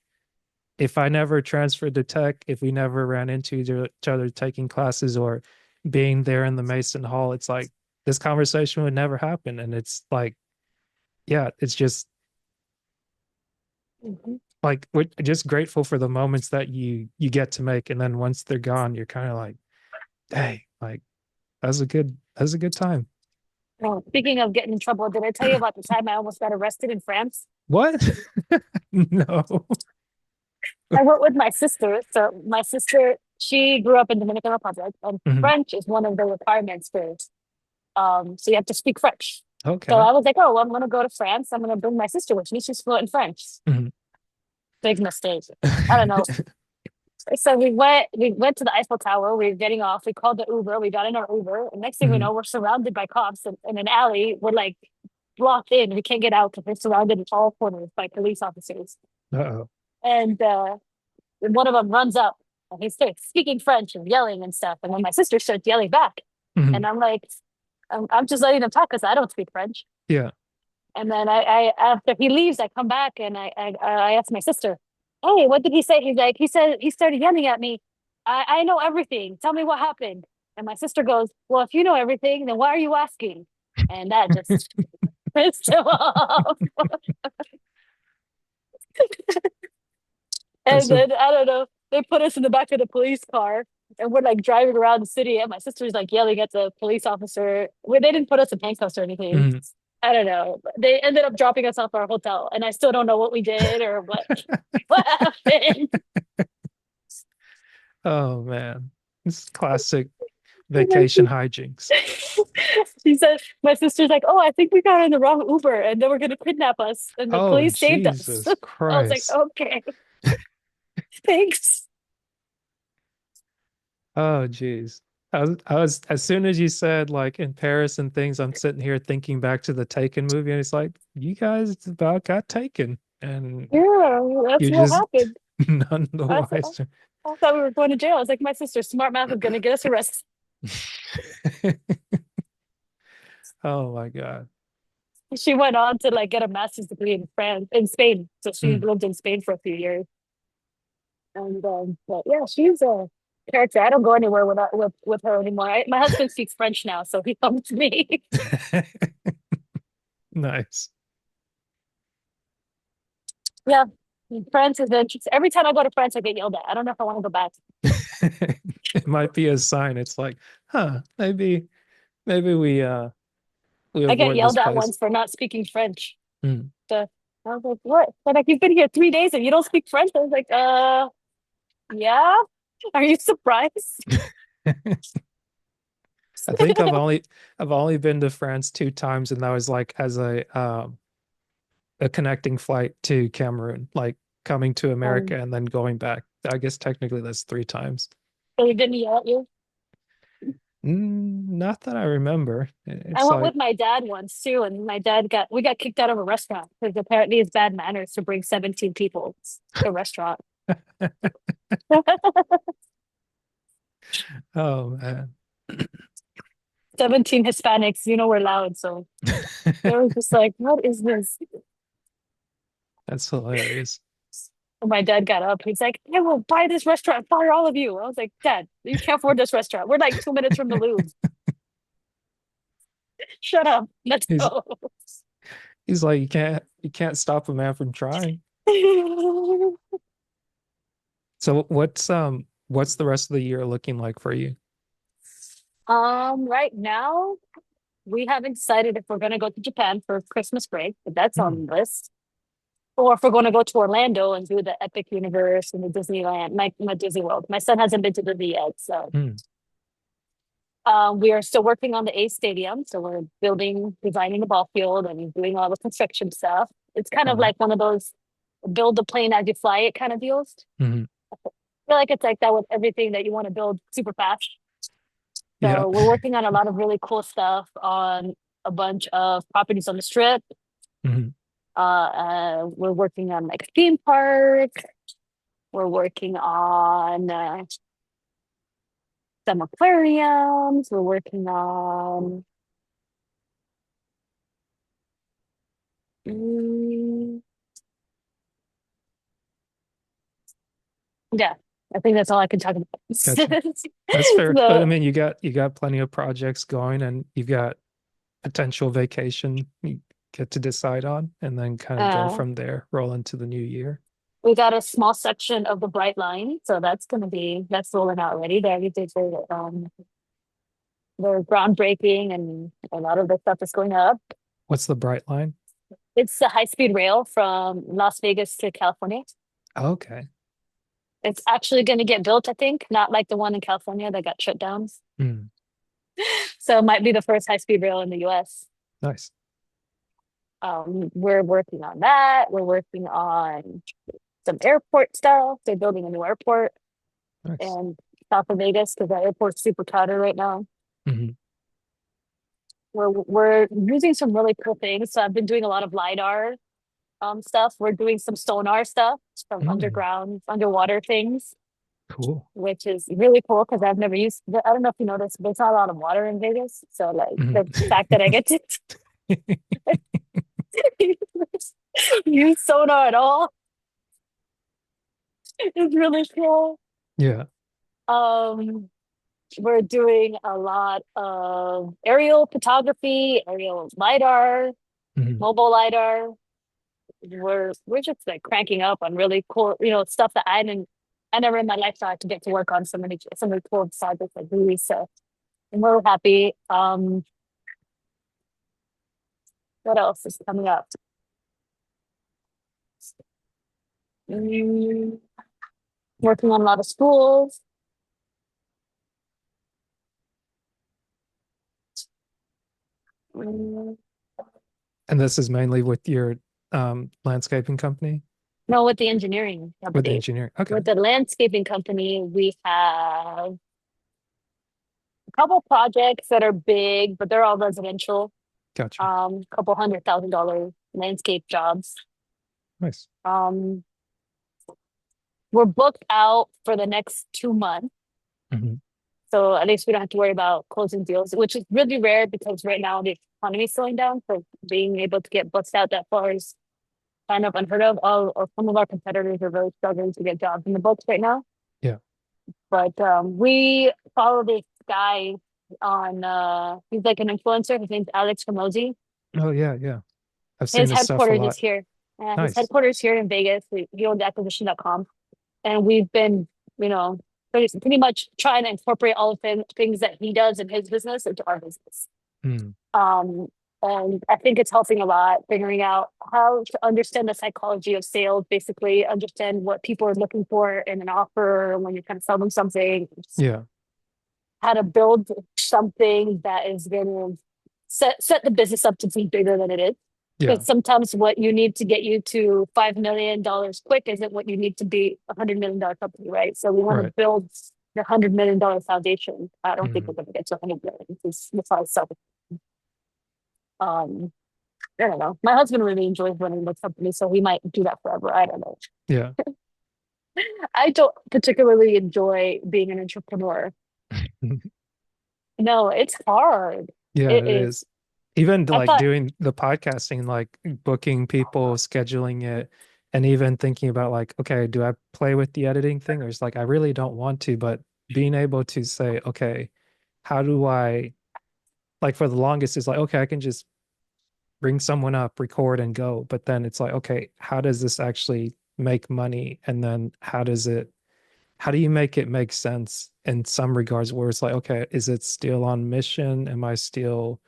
if I never transferred to tech, if we never ran into each other taking classes or being there in the Mason Hall, it's like this conversation would never happen. And it's like, yeah, it's just Mhm. like we're just grateful for the moments that you get to make, and then once they're gone you're kind of like, hey, like that was a good time. Oh, speaking of getting in trouble, did I tell you about the time I almost got arrested in France? What? No. I went with my sister. So my sister, she grew up in Dominican Republic, and Mhm. French is one of the requirements for. So you have to speak French. So Okay. I was like, oh, well, I'm gonna go to France. I'm gonna bring my sister with me. She's fluent in French. Mhm. Big mistake. I don't know. So we went to the Eiffel Tower. We were getting off. We called the Uber. We got in our Uber. And next thing we Mhm. know, we're surrounded by cops in an alley. We're like blocked in. We can't get out because we're surrounded in all corners by police officers. Uh-oh. And one of them runs up and he starts speaking French and yelling and stuff. And then my sister starts yelling back. Mhm. And I'm like, I'm just letting them talk because I don't speak French. Yeah. And then after he leaves, I come back and I ask my sister, "Hey, what did he say?" He's like, he said he started yelling at me. I know everything. Tell me what happened. And my sister goes, "Well, if you know everything, then why are you asking?" And that just pissed him off. That's And so then I don't know, they put us in the back of the police car and we're like driving around the city and my sister's like yelling at the police officer. Well, they didn't put us in handcuffs or anything. mhm. I don't know. They ended up dropping us off our hotel and I still don't know what we did or what happened. Oh man. This is classic vacation hijinks. She said, my sister's like, "Oh, I think we got in the wrong Uber and they were going to kidnap us." And the Oh police saved us. Jesus I was like, Christ. "Okay, thanks." Oh geez. I was as soon as you said like in Paris and things, I'm sitting here thinking back to the Taken movie, and it's like you guys about got taken, and Yeah, that's you what just happened. none the I, th- wiser. I thought we were going to jail. I was like, my sister, smart mouth is going to get us arrested. Oh my God. She went on to like get a master's degree in Spain. So she Mm. lived in Spain for a few years. And but yeah, she's a character. I don't go anywhere with her anymore. My husband speaks French now, so he comes to me. Nice. Yeah, France is interesting. Every time I go to France, I get yelled at. I don't know if I want to go back. It might be a sign. It's like, huh, maybe we I get avoid this yelled at place. once for not speaking French. Mm. So I was like, "What?" They're like, "You've been here 3 days and you don't speak French." I was like, yeah. Are you surprised?" I think I've only been to France 2 times, and that was like as a connecting flight to Cameroon, like coming to Um, America and then going back. I guess technically that's 3 times. so he didn't yell at you. Not that I remember. I It's went like with my dad once too, and my dad got we got kicked out of a restaurant because apparently it's bad manners to bring 17 people to a restaurant. oh man. 17 Hispanics, we're loud, so they were just like, "What is this?" That's hilarious. And my dad got up. He's like, "I will buy this restaurant, fire all of you." I was like, "Dad, you can't afford this restaurant. We're like 2 minutes from the Louvre. Shut up. Let's He's go." he's like you can't stop a man from trying. So what's the rest of the year looking like for you? Right now we haven't decided if we're gonna go to Japan for Christmas break, but that's Hmm. on the list. Or if we're gonna go to Orlando and do the Epic Universe and the Disneyland, my Disney World. My son hasn't been to Disney yet, so Hmm. we are still working on the A Stadium. So we're designing the ball field and doing all the construction stuff. It's kind of Oh. like one of those build the plane as you fly it kind of deals. Hmm. I feel like it's like that with everything that you want to build super fast. Yeah. So we're working on a lot of really cool stuff on a bunch of properties on the strip. Hmm. We're working on like a theme park. We're working on some aquariums. We're working on, mm, yeah, I think that's all I can talk about. Gotcha. That's fair. But I So, mean, you got plenty of projects going, and you've got potential vacation you get to decide on, and then kind of go uh, from there, roll into the new year. we got a small section of the Bright Line, so that's rolling out already. They already did their groundbreaking, and a lot of the stuff is going up. What's the bright line? It's the high-speed rail from Las Vegas to California. Okay. It's actually going to get built, I think, not like the one in California that got shut down. Hmm. So it might be the first high-speed rail in the US. Nice. We're working on that. We're working on some airport stuff. They're building a new airport. Nice. and south of Vegas because the airport's super crowded right now. Hmm. We're using some really cool things. So I've been doing a lot of LiDAR stuff. We're doing some sonar stuff from Mm, underground, underwater things, cool. which is really cool because I've never used. I don't know if you noticed, but it's not a lot of water in Vegas. So like Mhm. the fact that I get to use sonar at all is really cool. Yeah. Um, we're doing a lot of aerial photography, aerial LiDAR, Mhm. mobile LiDAR. We're just like cranking up on really cool, stuff that I never in my life thought to get to work on so many cool projects like these. So I'm really happy. What else is coming up? Mm, working on a lot of schools. Mm, And this is mainly with your landscaping company, no, with the engineering with the company. engineering. Okay. With the landscaping company, we have a couple projects that are big, but they're all residential. Gotcha. Couple $100,000 landscape jobs. Nice. Um, we're booked out for the next 2 months. Hmm. So at least we don't have to worry about closing deals, which is really rare because right now the economy is slowing down. So being able to get booked out that far is kind of unheard of. All or some of our competitors are really struggling to get jobs in the books right now. Yeah. But we follow this guy on he's like an influencer. His name's Alex Ramosi. Oh, yeah, yeah. I've seen His this stuff a headquarters is lot. here. His Nice. headquarters here in Vegas. He owns acquisition.com. And we've been, you know, pretty much trying to incorporate all of the things that he does in his business into our business. Mm. Um, and I think it's helping a lot, figuring out how to understand the psychology of sales, basically understand what people are looking for in an offer when you're kind of selling something, Yeah. how to build something that is going to set the business up to be bigger than it is. Yeah. Because sometimes what you need to get you to $5 million quick isn't what you need to be $100 million company, right? So we want to Right. build the $100 million foundation. I don't think we're Mm. going to get to 100 million because the size self. Um, I don't know. My husband really enjoys running the company, so he might do that forever. I don't know. Yeah. I don't particularly enjoy being an entrepreneur. No, it's hard. Yeah, It it is. is. Even I like thought, doing the podcasting, like booking people, scheduling it, and even thinking about like, okay, do I play with the editing thing? Or it's like I really don't want to, but being able to say, okay, how do I like for the longest it's like, okay, I can just bring someone up, record and go. But then it's like, okay, how does this actually make money? And then how do you make it make sense in some regards where it's like, okay, is it still on mission? Am I still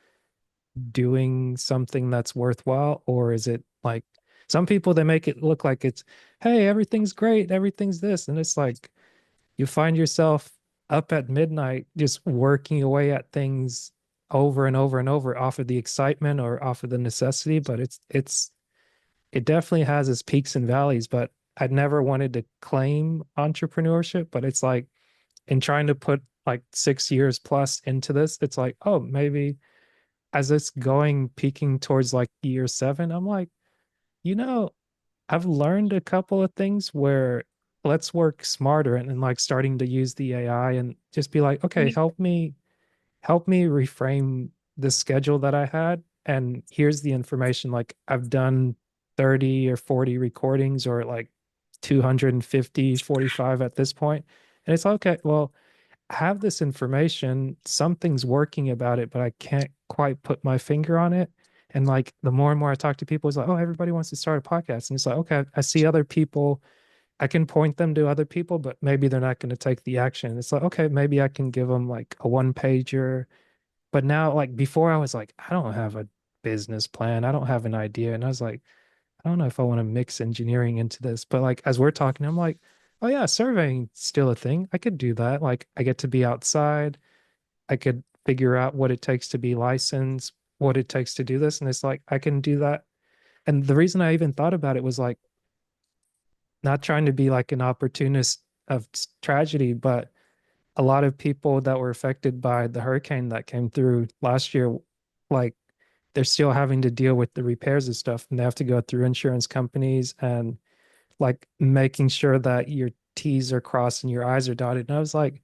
doing something that's worthwhile? Or is it like some people they make it look like it's, hey, everything's great, everything's this. And it's like you find yourself up at midnight just working away at things over and over and over off of the excitement or off of the necessity. But it definitely has its peaks and valleys. But I'd never wanted to claim entrepreneurship, but it's like in trying to put like 6 years plus into this, it's like, oh, maybe as it's going peaking towards like year seven, I'm like, you know, I've learned a couple of things where let's work smarter and like starting to use the AI and just be like, okay, help me reframe the schedule that I had. And here's the information. Like I've done 30 or 40 recordings or like 250, 45 at this point. And it's okay, well, I have this information, something's working about it, but I can't quite put my finger on it. And like the more and more I talk to people, it's like, oh, everybody wants to start a podcast. And it's like, okay, I see other people, I can point them to other people, but maybe they're not going to take the action. It's like, okay, maybe I can give them like a one pager. But now, like before, I was like, I don't have a business plan. I don't have an idea. And I was like, I don't know if I want to mix engineering into this. But like as we're talking, I'm like, oh yeah, surveying still a thing. I could do that. Like I get to be outside. I could figure out what it takes to be licensed, what it takes to do this. And it's like, I can do that. And the reason I even thought about it was like not trying to be like an opportunist of tragedy, but a lot of people that were affected by the hurricane that came through last year, like they're still having to deal with the repairs and stuff, and they have to go through insurance companies and like making sure that your T's are crossed and your I's are dotted. And I was like,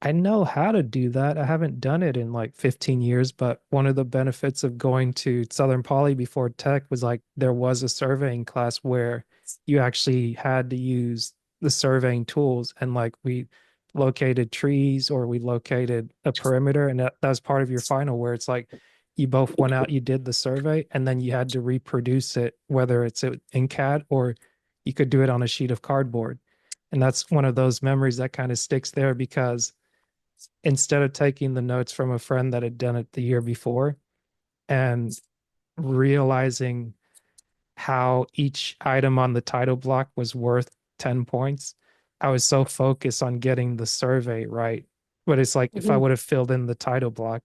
I know how to do that. I haven't done it in like 15 years, but one of the benefits of going to Southern Poly before tech was like there was a surveying class where you actually had to use the surveying tools, and like we located trees or we located a perimeter, and that was part of your final where it's like you both went out, you did the survey, and then you had to reproduce it, whether it's in CAD or you could do it on a sheet of cardboard. And that's one of those memories that kind of sticks there because instead of taking the notes from a friend that had done it the year before and realizing how each item on the title block was worth 10 points, I was so focused on getting the survey right. But it's like if I Mhm, would have filled in the title block,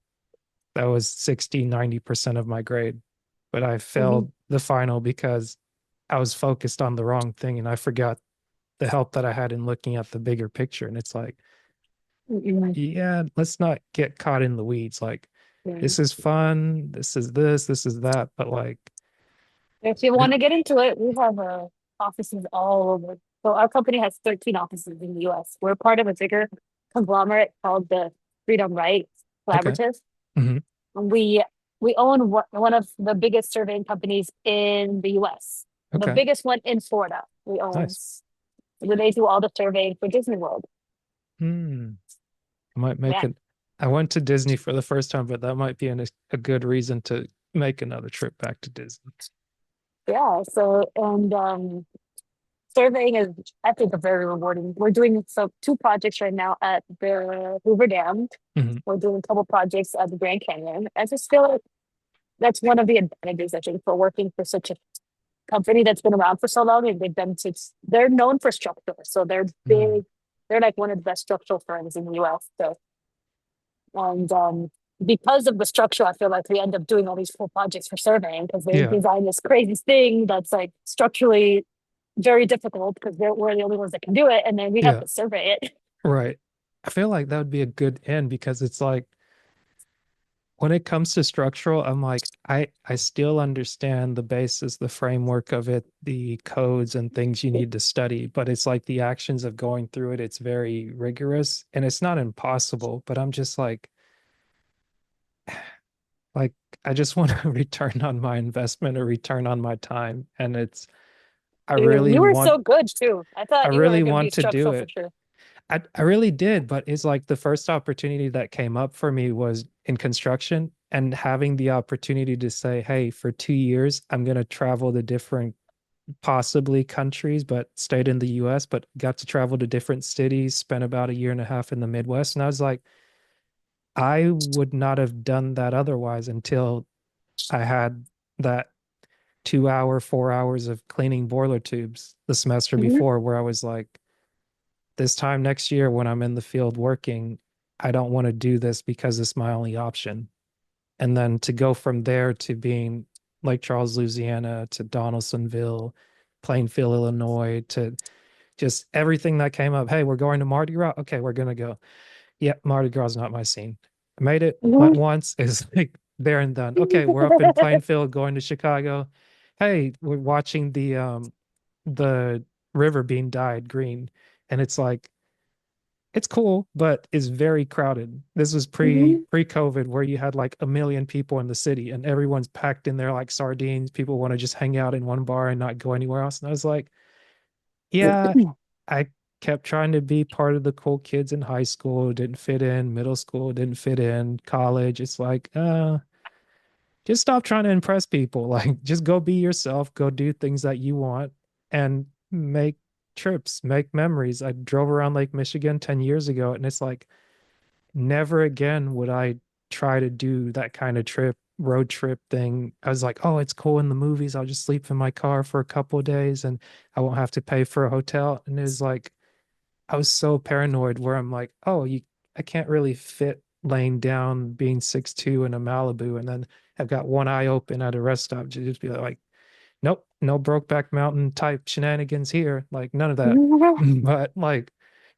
that was 60, 90% of my grade. But I mhm, failed the final because I was focused on the wrong thing and I forgot the help that I had in looking at the bigger picture. And it's like, mhm. yeah, let's not get caught in the weeds. Like, Yeah. this is fun, this is that, but like, If you re- want to get into it, we have offices all over. So our company has 13 offices in the US. We're part of a bigger conglomerate called the Freedom Right okay, Collaborative. hmm, And we own one of the biggest surveying companies in the US. The okay, biggest one in Florida. We own nice. where they do all the surveying for Disney World. Hmm, I might make Yeah. it. I went to Disney for the first time, but that might be a good reason to make another trip back to Disney. Yeah. So and surveying is, I think, a very rewarding. We're doing two projects right now at the Hoover Dam. Hmm. We're doing a couple projects at the Grand Canyon. I just feel like that's one of the advantages, I think, for working for such a company that's been around for so long, and they're known for structure. So they're Hmm. big, they're like one of the best structural firms in the US. So and because of the structure, I feel like we end up doing all these cool projects for surveying because they Yeah, design this crazy thing that's like structurally very difficult because we're the only ones that can do it, and then we have yeah, to survey it. right. I feel like that would be a good end because it's like when it comes to structural, I'm like, I still understand the basis, the framework of it, the codes and things you need to study, but it's like the actions of going through it, it's very rigorous and it's not impossible, but I'm just like I just want a return on my investment, a return on my time. And it's I really You were want so good too. I I thought you were really going to be want to do structural for it. sure. I really did, but it's like the first opportunity that came up for me was in construction and having the opportunity to say, hey, for 2 years, I'm going to travel to different, possibly countries, but stayed in the US, but got to travel to different cities, spent about a year and a half in the Midwest. And I was like, I would not have done that otherwise until I had that 2 hour, 4 hours of cleaning boiler tubes the semester Mhm. before, where I was like, this time next year when I'm in the field working, I don't want to do this because it's my only option. And then to go from there to being Lake Charles, Louisiana, to Donaldsonville, Plainfield, Illinois, to just everything that came up. Hey, we're going to Mardi Gras. Okay, we're gonna go. Yep, Mardi Gras is not my scene. I made it, Mhm. went once, is like there and done. Okay, we're up in Plainfield going to Chicago. Hey, we're watching the river being dyed green. And it's like it's cool, but it's very crowded. This was Mhm. pre-COVID where you had like a million people in the city and everyone's packed in there like sardines. People want to just hang out in one bar and not go anywhere else. And I was like, yeah, I kept trying to be part of the cool kids in high school, didn't fit in, middle school, didn't fit in, college. It's like, just stop trying to impress people. Like, just go be yourself, go do things that you want and make trips, make memories. I drove around Lake Michigan 10 years ago, and it's like, never again would I try to do that kind of road trip thing. I was like, oh, it's cool in the movies. I'll just sleep in my car for a couple of days and I won't have to pay for a hotel. And it was like, I was so paranoid where I'm like, oh, I can't really fit laying down being 6'2" in a Malibu. And then I've got one eye open at a rest stop to just be like, nope, no Brokeback Mountain type shenanigans here. Like none of that. But like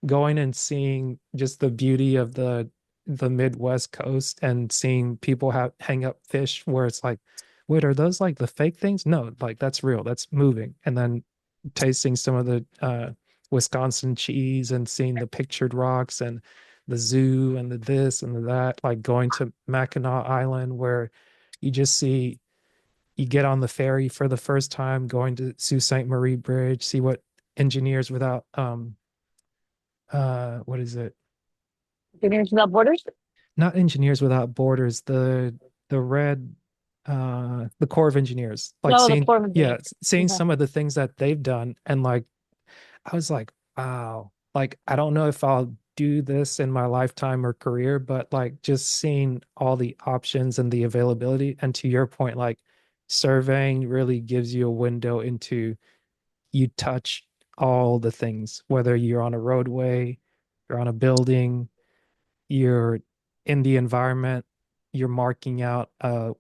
going and seeing just the beauty of the Midwest coast and seeing people have hang up fish where it's like, wait, are those like the fake things? No, like that's real. That's moving. And then tasting some of the Wisconsin cheese and seeing the pictured rocks and the zoo and the this and the that, like going to Mackinac Island where you just see you get on the ferry for the first time, going to Sault Ste. Marie Bridge, see what engineers without what is it? Engineers Without Borders? Not engineers without borders, the red the Corps of Engineers. Like No, the seeing poor yeah, engineers. seeing Okay. some of the things that they've done and like I was like, wow. Like I don't know if I'll do this in my lifetime or career, but like just seeing all the options and the availability and to your point like surveying really gives you a window into you touch all the things, whether you're on a roadway, you're on a building, you're in the environment, you're marking out a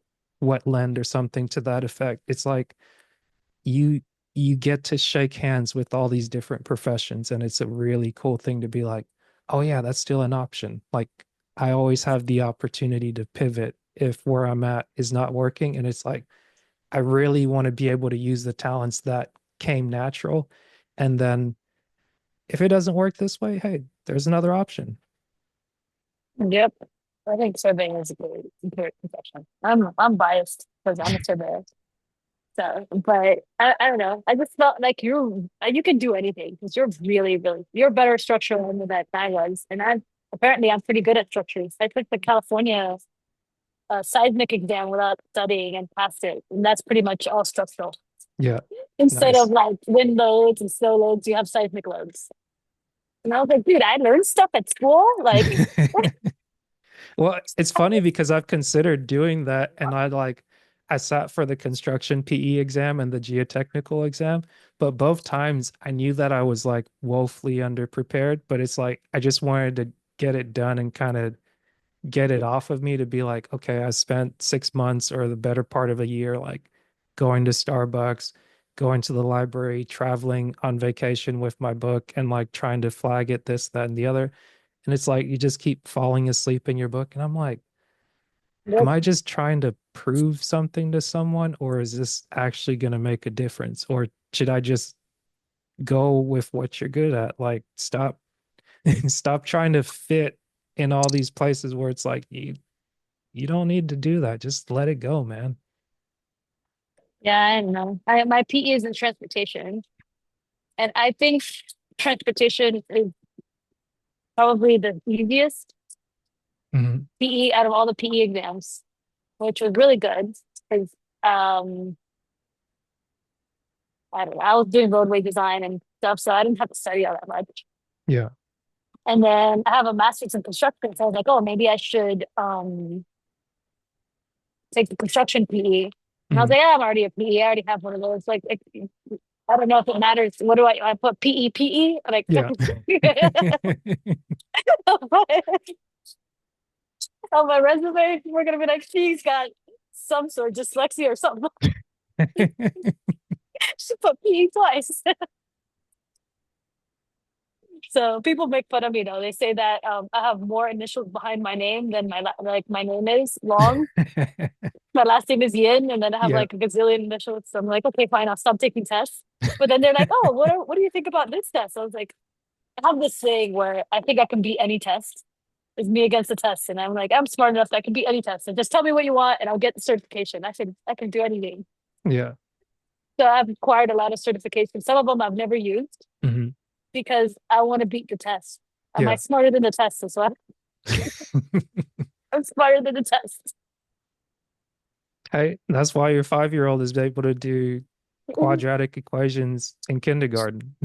wetland or something to that effect. It's like you you get to shake hands with all these different professions, and it's a really cool thing to be like, oh yeah, that's still an option. Like I always have the opportunity to pivot if where I'm at is not working. And it's like I really want to be able to use the talents that came natural. And then if it doesn't work this way, hey, there's another option. Yep. I think surveying is a great profession. I'm biased because I'm a surveyor. So, but I don't know. I just felt like you can do anything because you're better structural than that I was, and I'm pretty good at structures. I took the California seismic exam without studying and passed it, and that's pretty much all structural. Yeah, Instead of nice. like wind loads and snow loads, you have seismic loads. And I was like, dude, I learned stuff at school. Like, Well, it's funny because I've considered doing that and I sat for the construction PE exam and the geotechnical exam, but both times I knew that I was like woefully underprepared, but it's like I just wanted to get it done and kind of get it off of me to be like, okay, I spent 6 months or the better part of a year like going to Starbucks, going to the library, traveling on vacation with my book and like trying to flag it, this, that, and the other. And it's like you just keep falling asleep in your book. And I'm like, am yep, I just trying to prove something to someone, or is this actually going to make a difference? Or should I just go with what you're good at? Like, stop, stop trying to fit in all these places where it's like you don't need to do that. Just let it go, man. yeah, I don't know. My PE is in transportation, and I think transportation is probably the easiest Mhm. PE out of all the PE exams, which was really good because um I don't know, I was doing roadway design and stuff, so I didn't have to study all that much. Yeah. And then I have a master's in construction, so I was like, oh, maybe I should take the construction PE. And I was Mhm. like, yeah, I'm already a PE. I already have one of those. Like, I don't know if it matters. What do I put PE? Like, Yeah. on my resume, we're gonna be like, she's got some sort of dyslexia or something. She put PE twice. So people make fun of me though. They say that I have more initials behind my name than like my name is long. My last name is Yin, and then I have Yeah. like a gazillion initials. So I'm like, okay, fine, I'll stop taking tests. But then they're like, oh, what do you think about this test? So I was like, I have this thing where I think I can beat any test. It's me against the test, and I'm like, I'm smart enough that I can beat any test. So just tell me what you want, and I'll get the certification. I can do anything. Yeah. So I've acquired a lot of certifications. Some of them I've never used Mhm. because I want to beat the test. Am I Yeah. smarter than the test? So I'm smarter than the test. Hey, that's why your 5-year-old is able to do quadratic equations in kindergarten.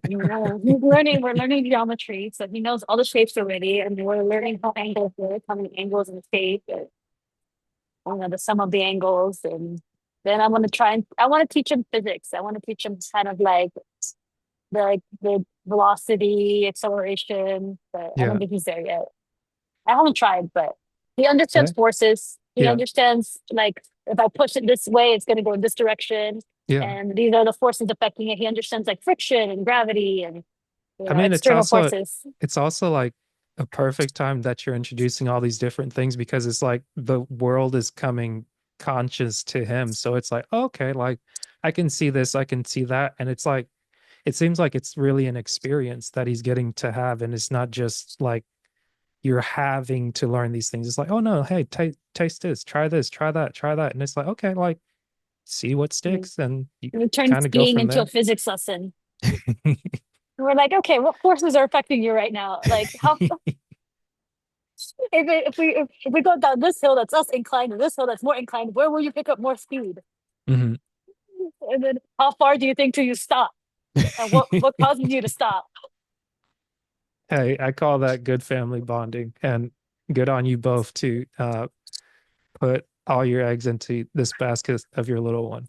Yeah, we're learning geometry, so he knows all the shapes already, and we're learning how angles work, how many angles in a shape, and the sum of the angles, and then I want to teach him physics. I want to teach him kind of like the velocity, acceleration, but I don't Yeah. think he's there yet. I haven't tried, but He Yeah. understands forces. He Yeah. understands like if I push it this way, it's going to go in this direction, Yeah. and these are the forces affecting it. He understands like friction and gravity and I mean, external forces. it's also like a perfect time that you're introducing all these different things because it's like the world is coming conscious to him. So it's like, okay, like I can see this, I can see that. And it's like, it seems like it's really an experience that he's getting to have. And it's not just like you're having to learn these things. It's like, oh no, hey, taste this, try that, try that. And it's like, okay, like see what Mhm. sticks and you We turn kind of go skiing from into a there. physics lesson. And we're like, okay, what forces are affecting you right now? Like, how if we go down this hill that's less inclined and this hill that's more inclined, where will you pick up more speed? Mhm. And then how far do you think till you stop? And what causes you to stop? Hey, I call that good family bonding, and good on you both to put all your eggs into this basket of your little one.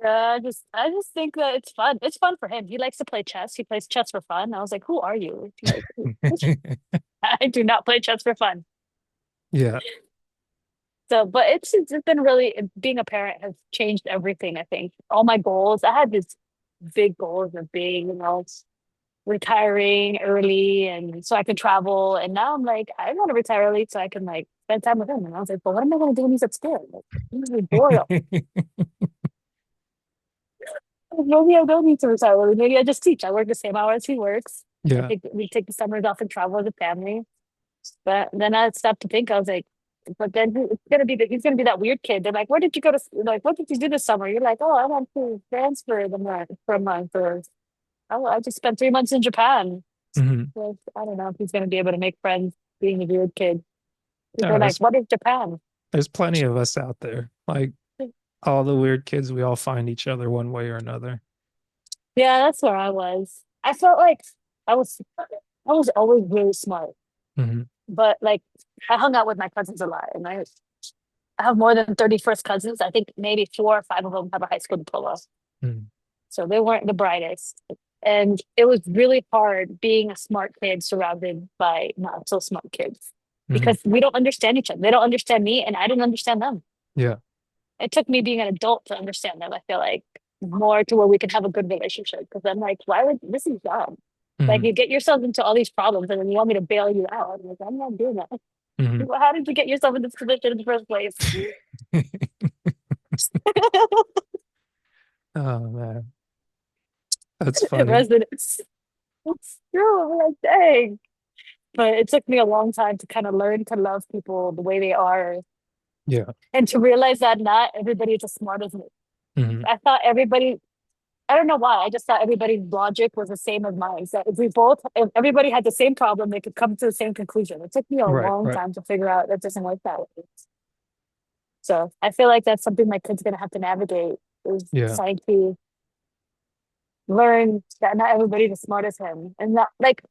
Yeah, I just think that it's fun. It's fun for him. He likes to play chess. He plays chess for fun. I was like, who are you? Like, I do not play chess for fun. Yeah. So, but it's been really being a parent has changed everything, I think. All my goals, I had these big goals of being, retiring early and so I could travel. And now I'm like, I want to retire early so I can like spend time with him. And I was like, but what am I going to do when he's at school? Like, he's gonna be bored. Maybe I don't need to retire early. Maybe I just teach. I work the same hours he works. Yeah. We take the summers off and travel as a family. But then I stopped to think. I was like, but then it's gonna be he's gonna be that weird kid. They're like, where did you go to like what did you do this summer? You're like, oh, I went to transfer the month for a month, or oh, I just spent 3 months in Japan. Mhm. Like, I don't know if he's gonna be able to make friends being a weird kid. People are Yeah, like, what is Japan? there's plenty of us out there. Like all the weird kids, we all find each other one way or another. Yeah, that's where I was. I felt like I was I was always really smart, Hmm. but like I hung out with my cousins a lot, and I have more than 30 first cousins. I think maybe 4 or 5 of them have a high school diploma. Hmm. So they weren't the brightest. And it was really hard being a smart kid surrounded by not so smart kids Hmm. because we don't understand each other. They don't understand me, and I didn't understand them. Yeah. It took me being an adult to understand them. I feel like more to where we can have a good relationship because I'm like, why would this is dumb? Like Hmm. you get yourself into all these problems and then you want me to bail you out. I'm like, I'm not doing that. Hmm. Well, how did you get yourself in this position in the first place? Oh man, that's funny. Residents. It's true. I'm like, dang. But it took me a long time to kind of learn to love people the way they are Yeah. and to realize that not everybody is as smart as me. Hmm. I thought everybody, I don't know why, I just thought everybody's logic was the same as mine. So if everybody had the same problem, they could come to the same conclusion. It took me a Right. long Right. time to figure out that doesn't work that way. So I feel like that's something my kid's going to have to navigate is Yeah. trying to learn that not everybody's as smart as him. And not like,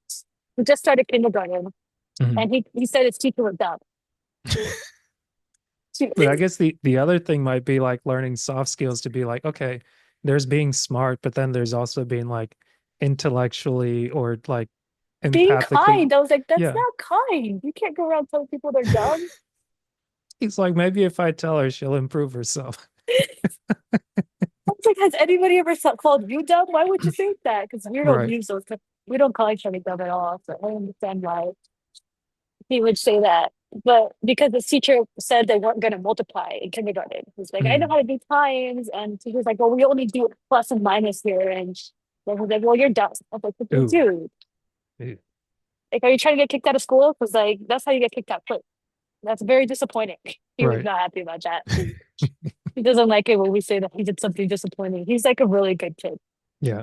we just started kindergarten Hmm. and he said his teacher was dumb. She, But I guess the other thing might be like learning soft skills to be like, okay, there's being smart, but then there's also being like intellectually or like being empathically. kind. I was like, that's Yeah. not kind. You can't go around telling people they're dumb. He's like, maybe if I tell her, she'll improve herself. I was like, has anybody ever called you dumb? Why would you think that? Because we don't Right. use those. We don't call each other dumb at all. So I understand why he would say that. But because the teacher said they weren't going to multiply in kindergarten, he's like, I know Mm. how to do times. And he was like, well, we only do plus and minus here. And then he's like, well, you're dumb. I was like, Ooh. dude, Ew. like, are you trying to get kicked out of school? Because like that's how you get kicked out quick. That's very disappointing. He was Right. not happy about that. He doesn't like it when we say that he did something disappointing. He's like a really good kid. Yeah.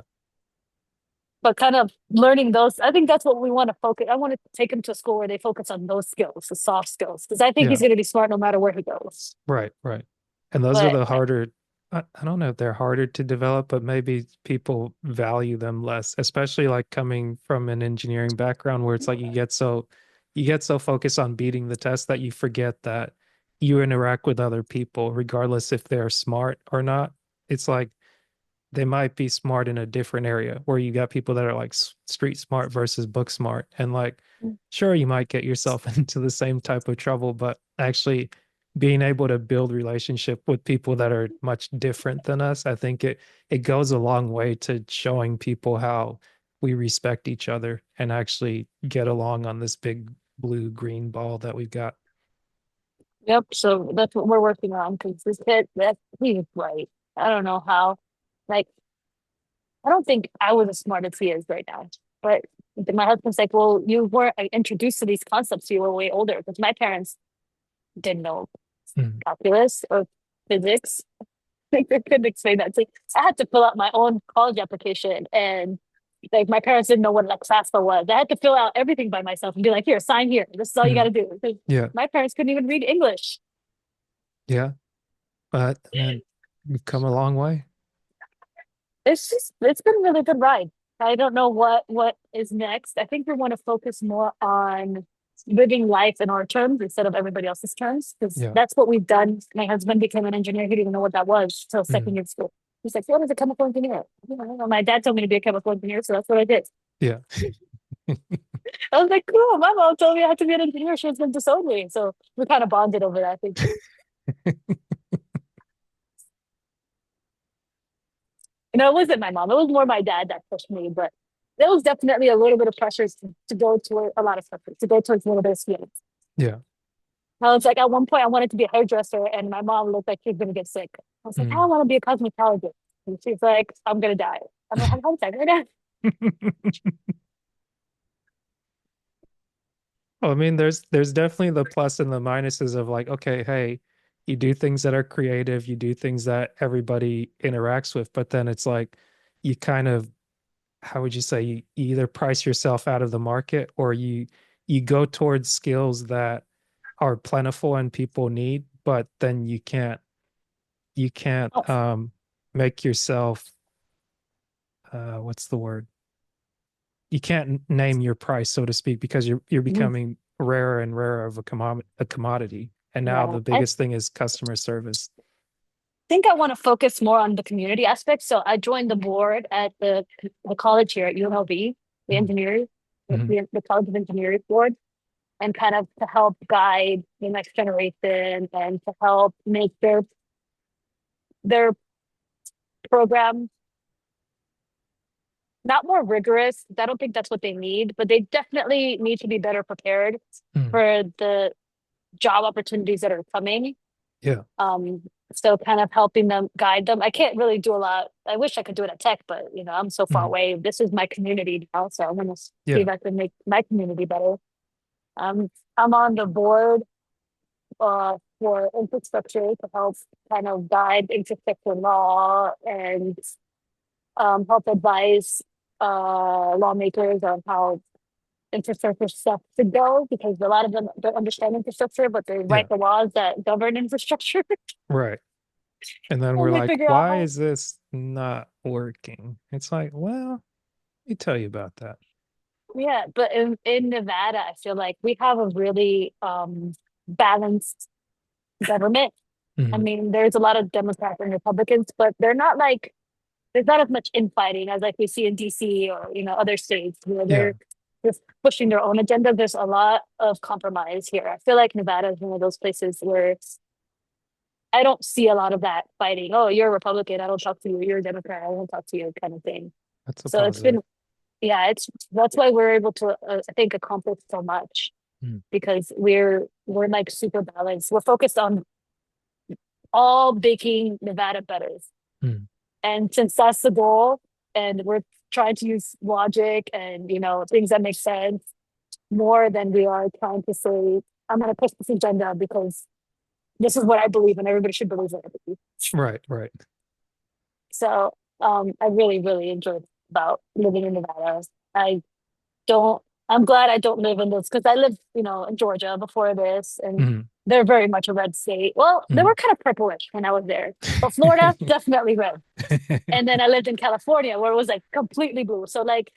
But kind of learning those, I think that's what we want to focus. I want to take him to a school where they focus on those skills, the soft skills, because I think he's Yeah. going to be smart no matter where he goes. Right. Right. And those are But the harder, I don't know if they're harder to develop, but maybe people value them less, especially like coming from an engineering background where it's like you get so focused on beating the test that you forget that you interact with other people, regardless if they're smart or not. It's like they might be smart in a different area where you got people that are like street smart versus book smart. And like, sure, you might get yourself into the same type of trouble, but actually being able to build relationship with people that are much different than us, I think it goes a long way to showing people how we respect each other and actually get along on this big blue green ball that we've got. Yep. So that's what we're working on because this kid, that he's right. I don't know how. Like, I don't think I was as smart as he is right now. But my husband's like, well, you weren't introduced to these concepts. You were way older because my parents didn't know Mm. calculus or physics. Like they couldn't explain that. So I had to fill out my own college application, and like my parents didn't know what like FAFSA was. I had to fill out everything by myself and be like, "Here, sign here. This is all you got Mm. to do." Because Yeah. my parents couldn't even read English. Yeah. But man, we've come a long way. It's been a really good ride. I don't know what is next. I think we want to focus more on living life in our terms instead of everybody else's terms because Yeah. that's what we've done. My husband became an engineer. He didn't even know what that was till second Mm. year school. He's like, "What is a chemical engineer?" My dad told me to be a chemical engineer, so that's what I did. Yeah. I was like, "Cool." My mom told me I had to be an engineer. She was going to disown me, so we kind of bonded over that. I think. It wasn't my mom. It was more my dad that pushed me, but there was definitely a little bit of pressure to go toward a lot of pressure to go towards one of those fields. Yeah. I was like, at one point, I wanted to be a hairdresser, and my mom looked like she was going to get sick. I was like, I Mm. don't want to be a cosmetologist. And she's like, I'm going to die. I'm going to have a heart attack right now. Well, I mean, there's definitely the plus and the minuses of like, okay, hey, you do things that are creative, you do things that everybody interacts with, but then it's like you kind of, how would you say, you either price yourself out of the market or you go towards skills that are plentiful and people need, but then you can't Oh, make yourself what's the word? You can't name your price, so to speak, because you're mhm. becoming rarer and rarer of a commodity. And now Yeah. the I biggest thing is customer service. think I want to focus more on the community aspect. So I joined the board at the college here at UNLV, the Mm. engineering, Mhm. the College of Engineering board, and kind of to help guide the next generation and to help make their program not more rigorous. I don't think that's what they need, but they definitely need to be better prepared Mm. for the job opportunities that are coming. Yeah. Um, so kind of helping them guide them. I can't really do a lot. I wish I could do it at tech, but I'm so far Mm. away. This is my community now, so I'm gonna see Yeah. if I can make my community better. I'm on the board for infrastructure to help kind of guide infrastructure law and help advise lawmakers on how infrastructure stuff should go because a lot of them don't understand infrastructure, but they Yeah. write the laws that govern infrastructure Right. And then we're and they like, figure out why how. is this not working? It's like, well, let me tell you about that. Yeah, but in Nevada, I feel like we have a really balanced government. I Mhm. mean, there's a lot of Democrats and Republicans, but they're not like there's not as much infighting as like we see in DC or other states where Yeah. they're just pushing their own agenda. There's a lot of compromise here. I feel like Nevada is one of those places where I don't see a lot of that fighting. Oh, you're a Republican. I don't talk to you. You're a Democrat. I won't talk to you, kind of thing. That's a So it's positive. been, yeah, it's that's why we're able to, I think, accomplish so much Mm. because we're like super balanced. We're focused on all making Nevada better, Mm. and since that's the goal, and we're trying to use logic and things that make sense more than we are trying to say, I'm going to push this agenda because this is what I believe, and everybody should believe it. Right. Right. So I really, really enjoyed about living in Nevada. I don't, I'm glad I don't live in this because I lived, in Georgia before this, and Mhm. they're very much a red state. Well, they were Mhm. kind of purplish when I was there, but Florida, definitely red. And then I lived in California where it was like completely blue. So, like,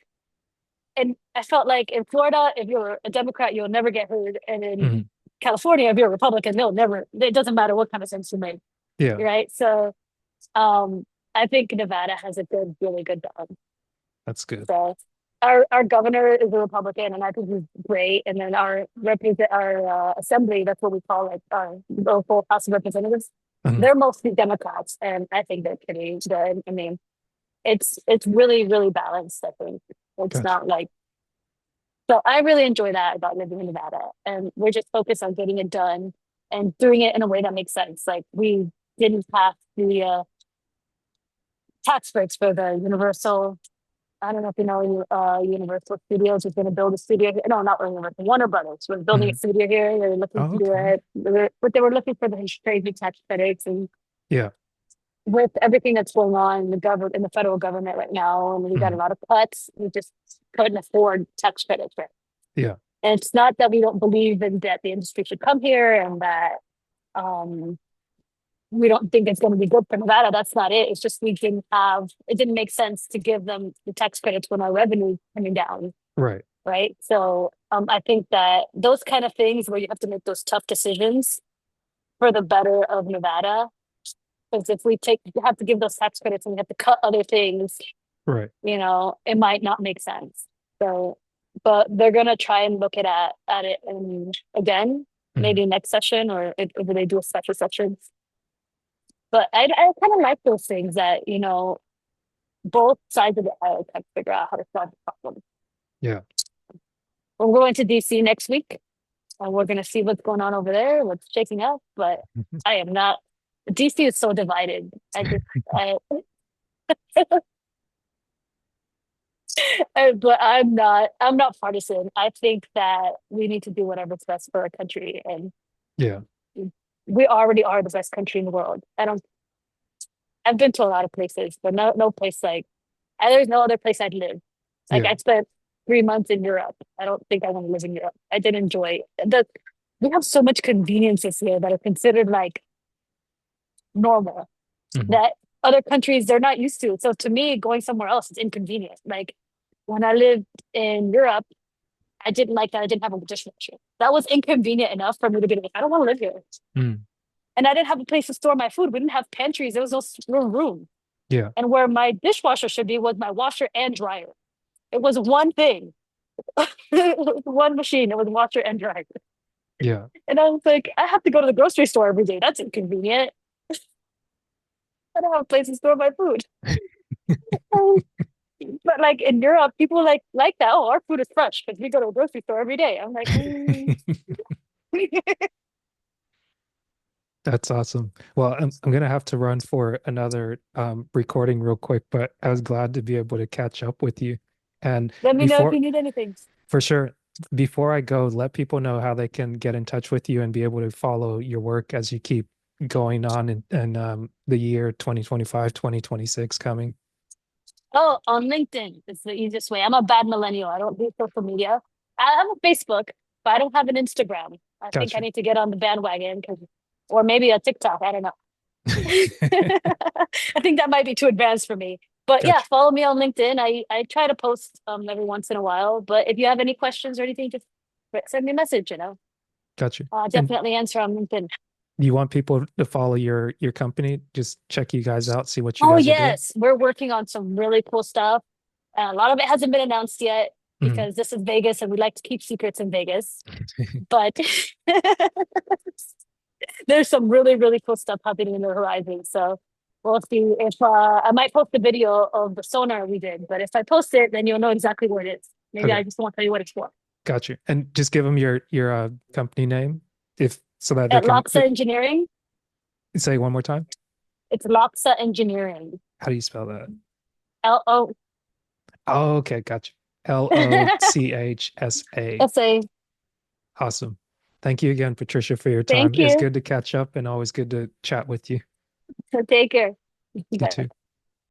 and I felt like in Florida, if you're a Democrat, you'll never get heard. And in Mhm. California, if you're a Republican, they'll never, it doesn't matter what kind of sense you make. Yeah. Right. So, um, I think Nevada has a really good balance. That's good. So our governor is a Republican, and I think he's great. And then our assembly, that's what we call it, our local House of Representatives, Mhm. they're mostly Democrats, and I think they're pretty good. I mean, it's really balanced. I think it's Gotcha. not like so. I really enjoy that about living in Nevada, and we're just focused on getting it done and doing it in a way that makes sense. Like we didn't pass the tax breaks for the Universal. I don't know if you know, Universal Studios is going to build a studio here. No, not Universal. Warner Brothers was building a Mhm. studio here. They were looking Oh, to do okay. it, but they were looking for the crazy tax credits. And Yeah. with everything that's going on in the government, in the federal government right now, and we got a Mhm. lot of cuts, we just couldn't afford tax credits. Right? Yeah. And it's not that we don't believe in that the industry should come here and that um, we don't think it's going to be good for Nevada. That's not it. It's just it didn't make sense to give them the tax credits when our revenue coming down, Right. right? So I think that those kind of things where you have to make those tough decisions for the better of Nevada, because if have to give those tax credits and we have to cut other things, Right. it might not make sense. So, but they're gonna try and look at it and again, Mhm. maybe next session or if they do a special session. But I kind of like those things that, both sides of the aisle can figure out how to solve the problem. Yeah. We're going to DC next week and we're going to see what's going on over there, what's shaking up. But I am not, DC is so divided. But I'm not partisan. I think that we need to do whatever's best for our country. And Yeah. we already are the best country in the world. I've been to a lot of places, but no place like, there's no other place I'd live. Like Yeah. I spent 3 months in Europe. I don't think I want to live in Europe. I did enjoy we have so much conveniences here that are considered like normal Mhm. that other countries they're not used to. So to me, going somewhere else is inconvenient. Like when I lived in Europe, I didn't like that I didn't have a dishwasher. That was inconvenient enough for me to be like, I don't want to live here. Mm. And I didn't have a place to store my food. We didn't have pantries. There was no room. Yeah. And where my dishwasher should be was my washer and dryer. It was one thing. It was one machine. It was washer and dryer. Yeah. And I was like, I have to go to the grocery store every day. That's inconvenient. I don't have a place to store my food. But like in Europe, people like that. Oh, our food is fresh because we go to a grocery store every day. I'm like, That's awesome. Well, I'm gonna have to run for another recording real quick, but I was glad to be able to catch up with you. And let me know if before, you need anything. for sure, before I go, let people know how they can get in touch with you and be able to follow your work as you keep going on in the year 2025, 2026 coming. Oh, on LinkedIn is the easiest way. I'm a bad millennial. I don't do social media. I have a Facebook, but I don't have an Instagram. I think I Gotcha. need to get on the bandwagon or maybe a TikTok. I don't know. I think that might be too advanced for me. But yeah, Gotcha. follow me on LinkedIn. I try to post every once in a while. But if you have any questions or anything, just send me a message. Gotcha. I'll And definitely answer on LinkedIn. you want people to follow your company? Just check you guys out, see what you Oh guys are doing. yes, we're working on some really cool stuff. A lot of it hasn't been announced yet Mhm. because this is Vegas and we like to keep secrets in Vegas. But there's some really cool stuff happening in the horizon. So we'll see if I might post a video of the sonar we did, but if I post it, then you'll know exactly what it is. Maybe Okay. I just won't tell you what it's for. Got you. And just give them your company name if so that they At can Loxa Engineering, say one more time. it's Loxa Engineering. How do you spell that? LO Oh, okay, got you. Lochsa. SA. Awesome. Thank you again, Patricia, for your time. Thank It's you. good to catch up and always good to chat with you. So take care. You Bye. too.